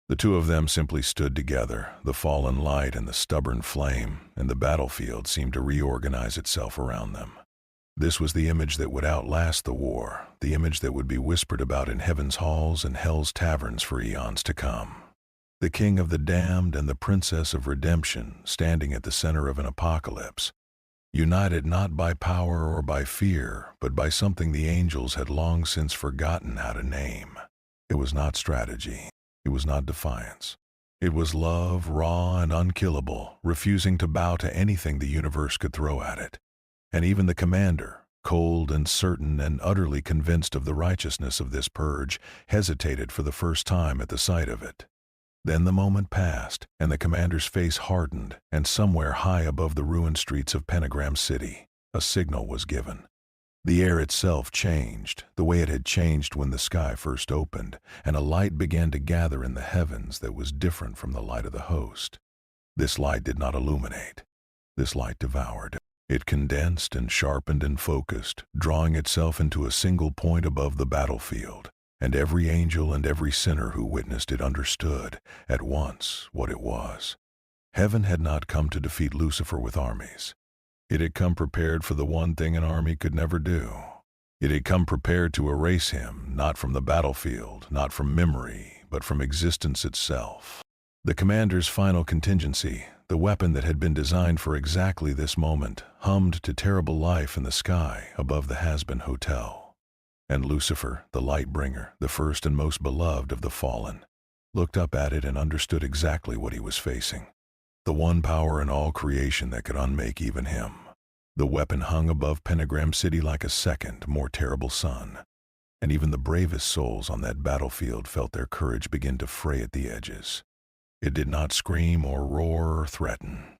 The two of them simply stood together, the fallen light and the stubborn flame, and the battlefield seemed to reorganize itself around them. This was the image that would outlast the war, the image that would be whispered about in heaven's halls and hell's taverns for eons to come. The king of the damned and the princess of redemption standing at the center of an apocalypse, united not by power or by fear, but by something the angels had long since forgotten how to name. It was not strategy. It was not defiance. It was love, raw and unkillable, refusing to bow to anything the universe could throw at it. And even the commander, cold and certain and utterly convinced of the righteousness of this purge, hesitated for the first time at the sight of it. Then the moment passed, and the commander's face hardened, and somewhere high above the ruined streets of Pentagram City, a signal was given. The air itself changed, the way it had changed when the sky first opened, and a light began to gather in the heavens that was different from the light of the host. This light did not illuminate. This light devoured. It condensed and sharpened and focused, drawing itself into a single point above the battlefield, and every angel and every sinner who witnessed it understood, at once, what it was. Heaven had not come to defeat Lucifer with armies. It had come prepared for the one thing an army could never do. It had come prepared to erase him, not from the battlefield, not from memory, but from existence itself. The commander's final contingency, the weapon that had been designed for exactly this moment, hummed to terrible life in the sky above the Hazbin Hotel. And Lucifer, the light bringer, the first and most beloved of the fallen, looked up at it and understood exactly what he was facing. The one power in all creation that could unmake even him. The weapon hung above Pentagram City like a second, more terrible sun. And even the bravest souls on that battlefield felt their courage begin to fray at the edges. It did not scream or roar or threaten.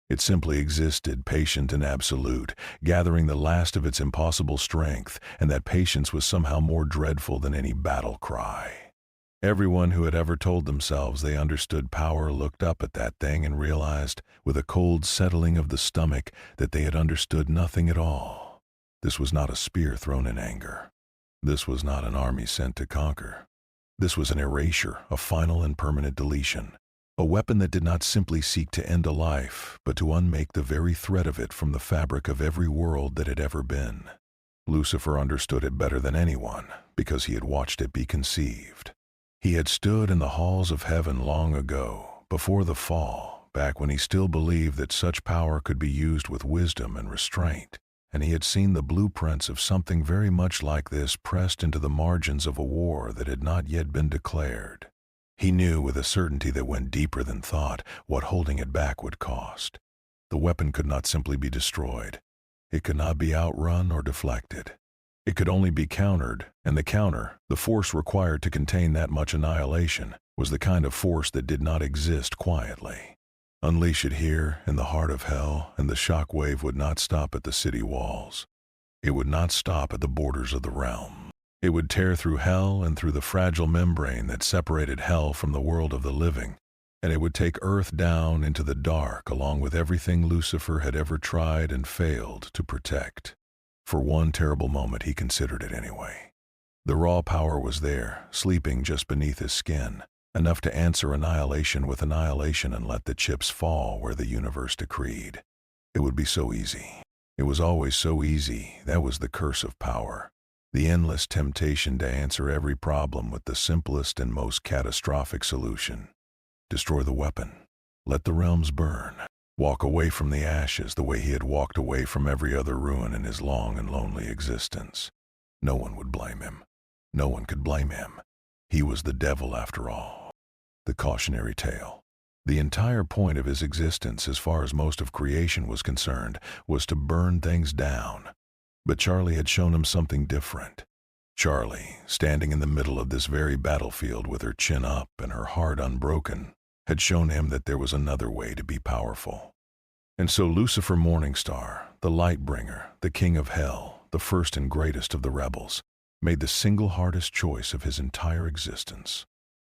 It simply existed, patient and absolute, gathering the last of its impossible strength, and that patience was somehow more dreadful than any battle cry. Everyone who had ever told themselves they understood power looked up at that thing and realized, with a cold settling of the stomach, that they had understood nothing at all. This was not a spear thrown in anger. This was not an army sent to conquer. This was an erasure, a final and permanent deletion. A weapon that did not simply seek to end a life, but to unmake the very thread of it from the fabric of every world that had ever been. Lucifer understood it better than anyone, because he had watched it be conceived. He had stood in the halls of heaven long ago, before the fall, back when he still believed that such power could be used with wisdom and restraint, and he had seen the blueprints of something very much like this pressed into the margins of a war that had not yet been declared. He knew with a certainty that went deeper than thought what holding it back would cost. The weapon could not simply be destroyed. It could not be outrun or deflected. It could only be countered, and the counter, the force required to contain that much annihilation, was the kind of force that did not exist quietly. Unleash it here, in the heart of hell, and the shock wave would not stop at the city walls. It would not stop at the borders of the realm. It would tear through hell and through the fragile membrane that separated hell from the world of the living, and it would take Earth down into the dark along with everything Lucifer had ever tried and failed to protect. For one terrible moment he considered it anyway. The raw power was there, sleeping just beneath his skin, enough to answer annihilation with annihilation and let the chips fall where the universe decreed. It would be so easy. It was always so easy. That was the curse of power. The endless temptation to answer every problem with the simplest and most catastrophic solution. Destroy the weapon. Let the realms burn. Walk away from the ashes the way he had walked away from every other ruin in his long and lonely existence. No one would blame him. No one could blame him. He was the devil after all. The cautionary tale. The entire point of his existence, as far as most of creation was concerned, was to burn things down. But Charlie had shown him something different. Charlie, standing in the middle of this very battlefield with her chin up and her heart unbroken, had shown him that there was another way to be powerful. And so Lucifer Morningstar, the light bringer, the king of hell, the first and greatest of the rebels, made the single hardest choice of his entire existence.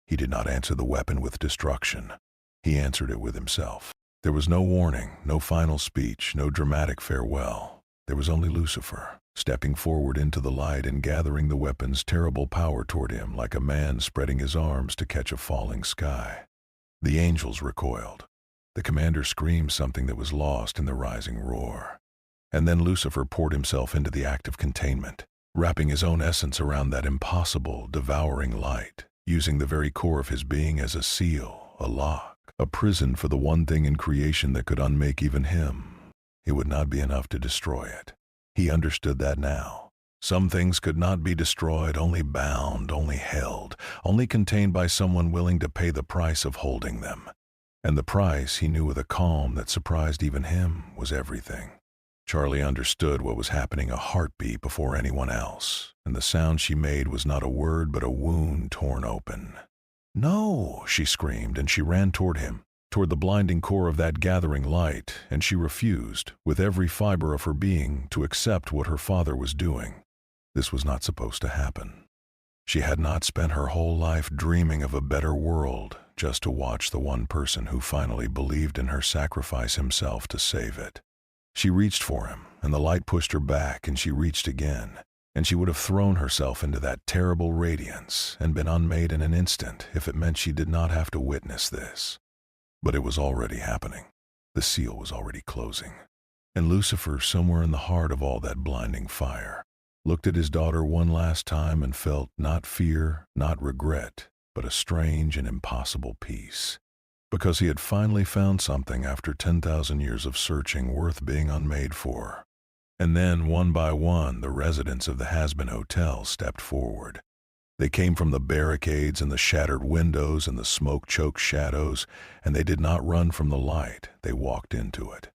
He did not answer the weapon with destruction. He answered it with himself. There was no warning, no final speech, no dramatic farewell. There was only Lucifer, stepping forward into the light and gathering the weapon's terrible power toward him like a man spreading his arms to catch a falling sky. The angels recoiled. The commander screamed something that was lost in the rising roar. And then Lucifer poured himself into the act of containment, wrapping his own essence around that impossible, devouring light, using the very core of his being as a seal, a lock, a prison for the one thing in creation that could unmake even him. It would not be enough to destroy it. He understood that now. Some things could not be destroyed, only bound, only held, only contained by someone willing to pay the price of holding them. And the price, he knew with a calm that surprised even him, was everything. Charlie understood what was happening a heartbeat before anyone else, and the sound she made was not a word but a wound torn open. "No!" she screamed, and she ran toward him, toward the blinding core of that gathering light, and she refused, with every fiber of her being, to accept what her father was doing. This was not supposed to happen. She had not spent her whole life dreaming of a better world just to watch the one person who finally believed in her sacrifice himself to save it. She reached for him, and the light pushed her back, and she reached again, and she would have thrown herself into that terrible radiance and been unmade in an instant if it meant she did not have to witness this. But it was already happening. The seal was already closing. And Lucifer, somewhere in the heart of all that blinding fire, looked at his daughter one last time and felt not fear, not regret, but a strange and impossible peace. Because he had finally found something after 10,000 years of searching worth being unmade for. And then, one by one, the residents of the Hazbin Hotel stepped forward. They came from the barricades and the shattered windows and the smoke-choked shadows, and they did not run from the light, they walked into it.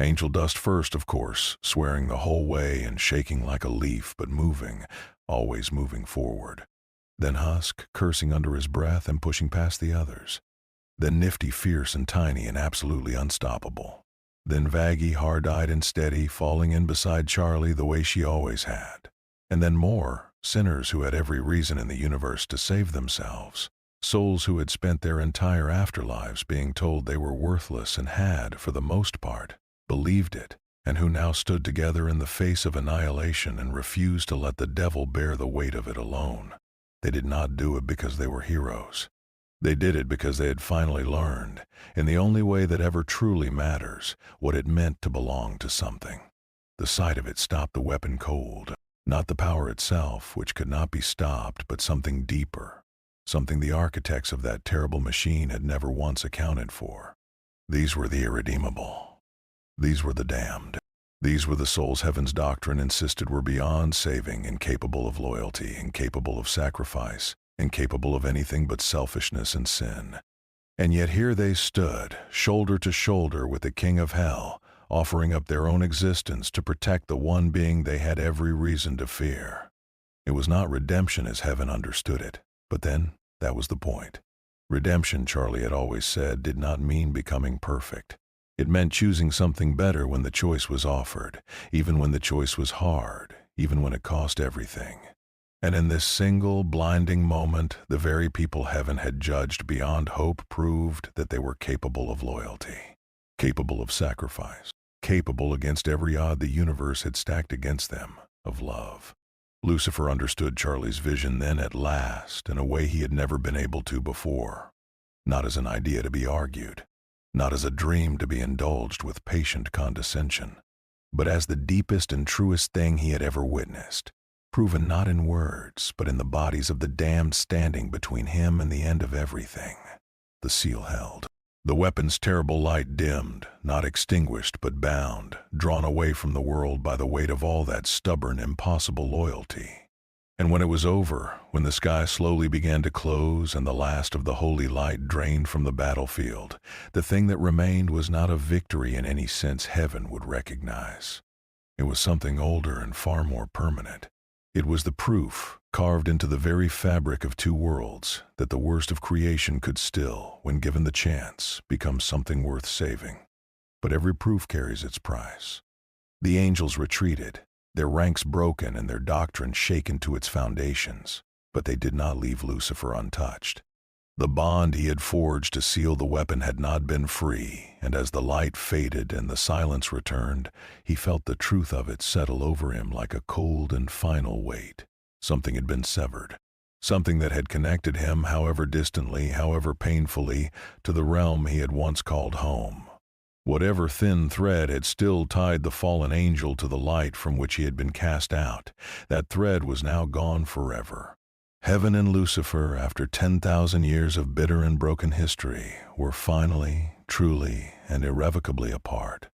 Angel Dust first, of course, swearing the whole way and shaking like a leaf, but moving, always moving forward. Then Husk, cursing under his breath and pushing past the others. Then Nifty, fierce and tiny and absolutely unstoppable. Then Vaggie, hard-eyed and steady, falling in beside Charlie the way she always had. And then more, sinners who had every reason in the universe to save themselves. Souls who had spent their entire afterlives being told they were worthless and had, for the most part, believed it, and who now stood together in the face of annihilation and refused to let the devil bear the weight of it alone. They did not do it because they were heroes. They did it because they had finally learned, in the only way that ever truly matters, what it meant to belong to something. The sight of it stopped the weapon cold. Not the power itself, which could not be stopped, but something deeper, something the architects of that terrible machine had never once accounted for. These were the irredeemable. These were the damned. These were the souls heaven's doctrine insisted were beyond saving, incapable of loyalty, incapable of sacrifice, incapable of anything but selfishness and sin. And yet here they stood, shoulder to shoulder with the king of hell, offering up their own existence to protect the one being they had every reason to fear. It was not redemption as heaven understood it, but then that was the point. Redemption, Charlie had always said, did not mean becoming perfect. It meant choosing something better when the choice was offered, even when the choice was hard, even when it cost everything. And in this single, blinding moment, the very people heaven had judged beyond hope proved that they were capable of loyalty, capable of sacrifice, capable against every odd the universe had stacked against them, of love. Lucifer understood Charlie's vision then at last in a way he had never been able to before. Not as an idea to be argued, not as a dream to be indulged with patient condescension, but as the deepest and truest thing he had ever witnessed, proven not in words, but in the bodies of the damned standing between him and the end of everything. The seal held. The weapon's terrible light dimmed, not extinguished but bound, drawn away from the world by the weight of all that stubborn, impossible loyalty. And when it was over, when the sky slowly began to close and the last of the holy light drained from the battlefield, the thing that remained was not a victory in any sense heaven would recognize. It was something older and far more permanent. It was the proof, carved into the very fabric of two worlds, that the worst of creation could still, when given the chance, become something worth saving. But every proof carries its price. The angels retreated, their ranks broken and their doctrine shaken to its foundations, but they did not leave Lucifer untouched. The bond he had forged to seal the weapon had not been free, and as the light faded and the silence returned, he felt the truth of it settle over him like a cold and final weight. Something had been severed, something that had connected him, however distantly, however painfully, to the realm he had once called home. Whatever thin thread had still tied the fallen angel to the light from which he had been cast out, that thread was now gone forever. Heaven and Lucifer, after 10,000 years of bitter and broken history, were finally, truly, and irrevocably apart.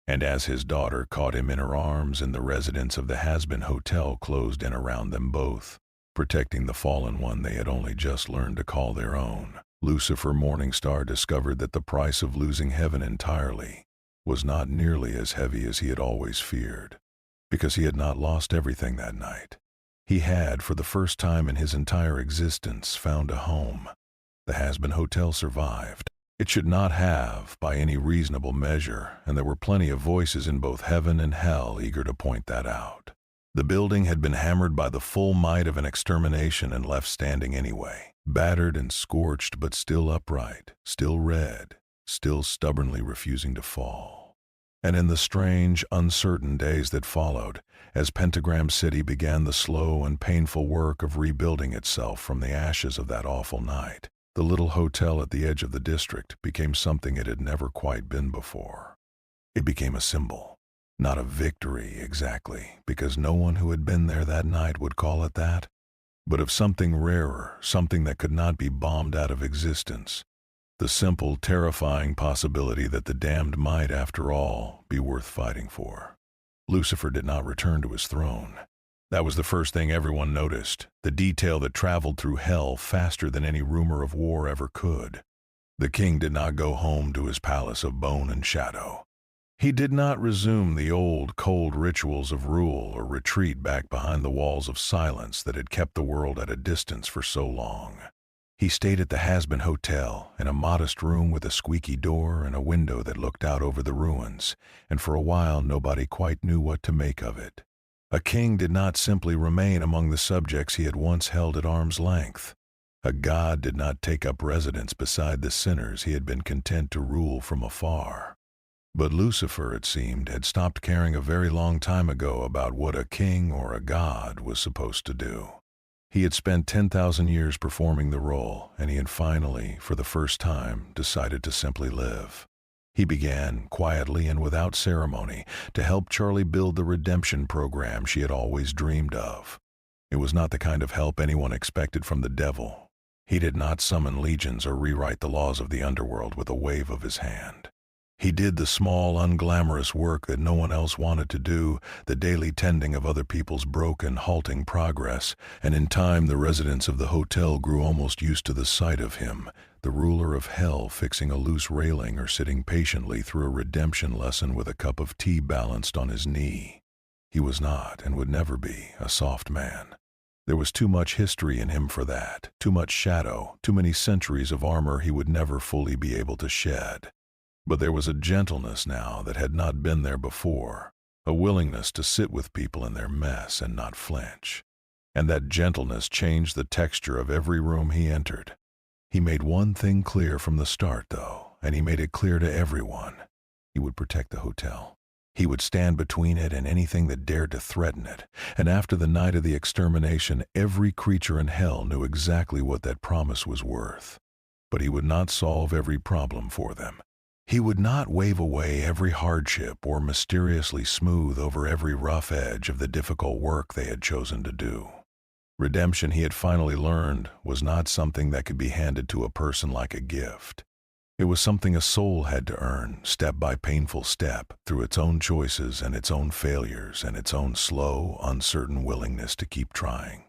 And as his daughter caught him in her arms and the residents of the Hazbin Hotel closed in around them both, protecting the fallen one they had only just learned to call their own, Lucifer Morningstar discovered that the price of losing heaven entirely was not nearly as heavy as he had always feared, because he had not lost everything that night. He had, for the first time in his entire existence, found a home. The Hazbin Hotel survived. It should not have, by any reasonable measure, and there were plenty of voices in both heaven and hell eager to point that out. The building had been hammered by the full might of an extermination and left standing anyway, battered and scorched but still upright, still red, still stubbornly refusing to fall. And in the strange, uncertain days that followed, as Pentagram City began the slow and painful work of rebuilding itself from the ashes of that awful night, the little hotel at the edge of the district became something it had never quite been before. It became a symbol, not a victory exactly, because no one who had been there that night would call it that, but of something rarer, something that could not be bombed out of existence. The simple, terrifying possibility that the damned might, after all, be worth fighting for. Lucifer did not return to his throne. That was the first thing everyone noticed, the detail that traveled through hell faster than any rumor of war ever could. The king did not go home to his palace of bone and shadow. He did not resume the old, cold rituals of rule or retreat back behind the walls of silence that had kept the world at a distance for so long. He stayed at the Hazbin Hotel, in a modest room with a squeaky door and a window that looked out over the ruins, and for a while nobody quite knew what to make of it. A king did not simply remain among the subjects he had once held at arm's length. A god did not take up residence beside the sinners he had been content to rule from afar. But Lucifer, it seemed, had stopped caring a very long time ago about what a king or a god was supposed to do. He had spent 10,000 years performing the role, and he had finally, for the first time, decided to simply live. He began, quietly and without ceremony, to help Charlie build the redemption program she had always dreamed of. It was not the kind of help anyone expected from the devil. He did not summon legions or rewrite the laws of the underworld with a wave of his hand. He did the small, unglamorous work that no one else wanted to do, the daily tending of other people's broken, halting progress, and in time the residents of the hotel grew almost used to the sight of him, the ruler of hell, fixing a loose railing or sitting patiently through a redemption lesson with a cup of tea balanced on his knee. He was not, and would never be, a soft man. There was too much history in him for that, too much shadow, too many centuries of armor he would never fully be able to shed. But there was a gentleness now that had not been there before, a willingness to sit with people in their mess and not flinch. And that gentleness changed the texture of every room he entered. He made one thing clear from the start, though, and he made it clear to everyone. He would protect the hotel. He would stand between it and anything that dared to threaten it, and after the night of the extermination, every creature in hell knew exactly what that promise was worth. But he would not solve every problem for them. He would not wave away every hardship or mysteriously smooth over every rough edge of the difficult work they had chosen to do. Redemption, he had finally learned, was not something that could be handed to a person like a gift. It was something a soul had to earn, step by painful step, through its own choices and its own failures and its own slow, uncertain willingness to keep trying.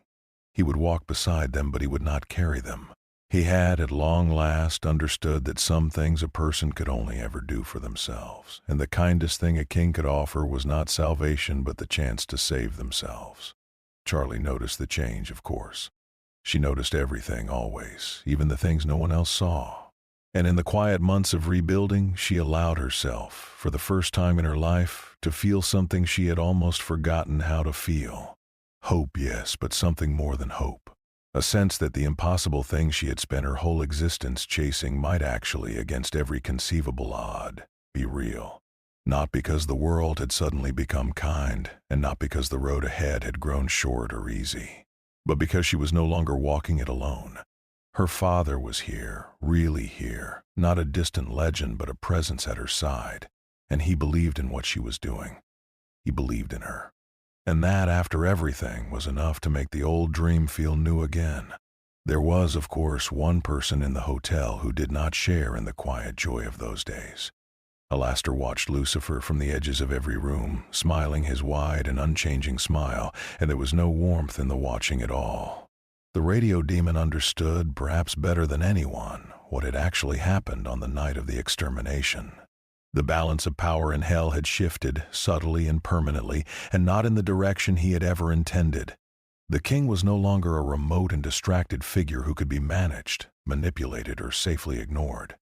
He would walk beside them, but he would not carry them. He had, at long last, understood that some things a person could only ever do for themselves, and the kindest thing a king could offer was not salvation but the chance to save themselves. Charlie noticed the change, of course. She noticed everything, always, even the things no one else saw. And in the quiet months of rebuilding, she allowed herself, for the first time in her life, to feel something she had almost forgotten how to feel. Hope, yes, but something more than hope. A sense that the impossible thing she had spent her whole existence chasing might actually, against every conceivable odd, be real. Not because the world had suddenly become kind, and not because the road ahead had grown short or easy, but because she was no longer walking it alone. Her father was here, really here, not a distant legend but a presence at her side, and he believed in what she was doing. He believed in her. And that, after everything, was enough to make the old dream feel new again. There was, of course, one person in the hotel who did not share in the quiet joy of those days. Alastor watched Lucifer from the edges of every room, smiling his wide and unchanging smile, and there was no warmth in the watching at all. The radio demon understood, perhaps better than anyone, what had actually happened on the night of the extermination. The balance of power in hell had shifted, subtly and permanently, and not in the direction he had ever intended. The king was no longer a remote and distracted figure who could be managed, manipulated, or safely ignored.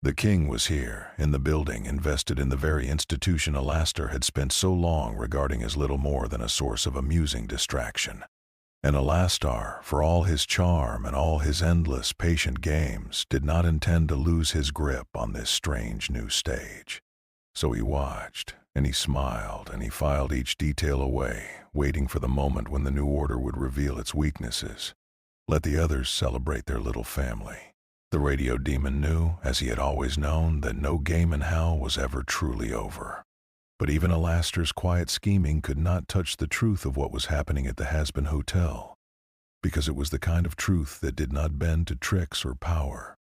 The king was here, in the building, invested in the very institution Alastor had spent so long regarding as little more than a source of amusing distraction. And Alastor, for all his charm and all his endless, patient games, did not intend to lose his grip on this strange new stage. So he watched, and he smiled, and he filed each detail away, waiting for the moment when the new order would reveal its weaknesses. Let the others celebrate their little family. The radio demon knew, as he had always known, that no game in hell was ever truly over. But even Alastor's quiet scheming could not touch the truth of what was happening at the Hazbin Hotel, because it was the kind of truth that did not bend to tricks or power.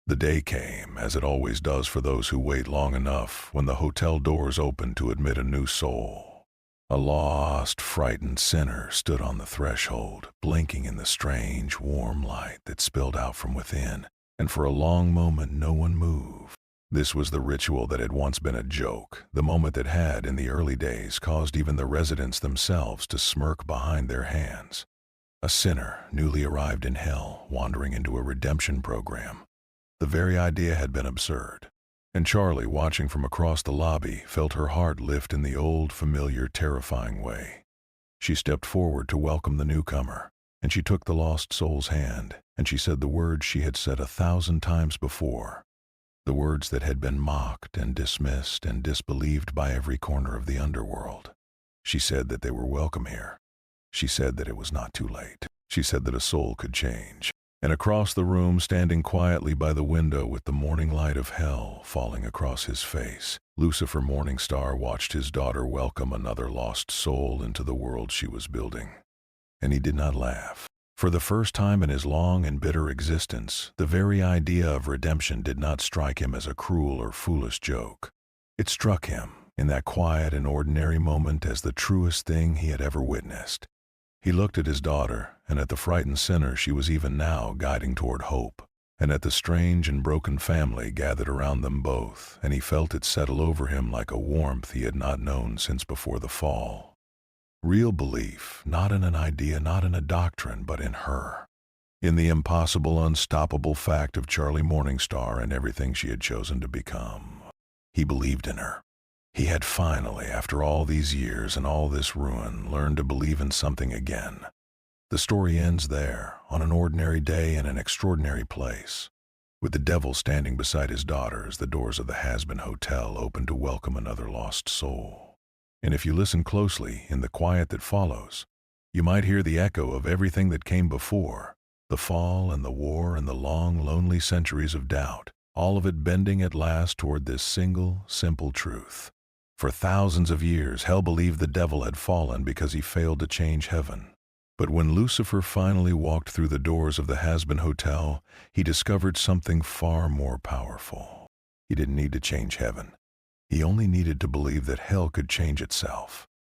The day came, as it always does for those who wait long enough, when the hotel doors opened to admit a new soul, A lost, frightened sinner stood on the threshold, blinking in the strange, warm light that spilled out from within, and for a long moment no one moved. This was the ritual that had once been a joke, the moment that had, in the early days, caused even the residents themselves to smirk behind their hands. A sinner, newly arrived in hell, wandering into a redemption program. The very idea had been absurd. And Charlie, watching from across the lobby, felt her heart lift in the old, familiar, terrifying way. She stepped forward to welcome the newcomer, and she took the lost soul's hand, and she said the words she had said 1,000 times before, the words that had been mocked and dismissed and disbelieved by every corner of the underworld. She said that they were welcome here. She said that it was not too late. She said that a soul could change. And across the room, standing quietly by the window with the morning light of hell falling across his face, Lucifer Morningstar watched his daughter welcome another lost soul into the world she was building. And he did not laugh. For the first time in his long and bitter existence, the very idea of redemption did not strike him as a cruel or foolish joke. It struck him, in that quiet and ordinary moment, as the truest thing he had ever witnessed. He looked at his daughter, and at the frightened sinner she was even now guiding toward hope, and at the strange and broken family gathered around them both, and he felt it settle over him like a warmth he had not known since before the fall. Real belief, not in an idea, not in a doctrine, but in her. In the impossible, unstoppable fact of Charlie Morningstar and everything she had chosen to become. He believed in her. He had finally, after all these years and all this ruin, learned to believe in something again. The story ends there, on an ordinary day in an extraordinary place, with the devil standing beside his daughter as the doors of the Hazbin Hotel open to welcome another lost soul. And if you listen closely, in the quiet that follows, you might hear the echo of everything that came before, the fall and the war and the long, lonely centuries of doubt, all of it bending at last toward this single, simple truth. For thousands of years, hell believed the devil had fallen because he failed to change heaven. But when Lucifer finally walked through the doors of the Hazbin Hotel, he discovered something far more powerful. He didn't need to change heaven. He only needed to believe that hell could change itself.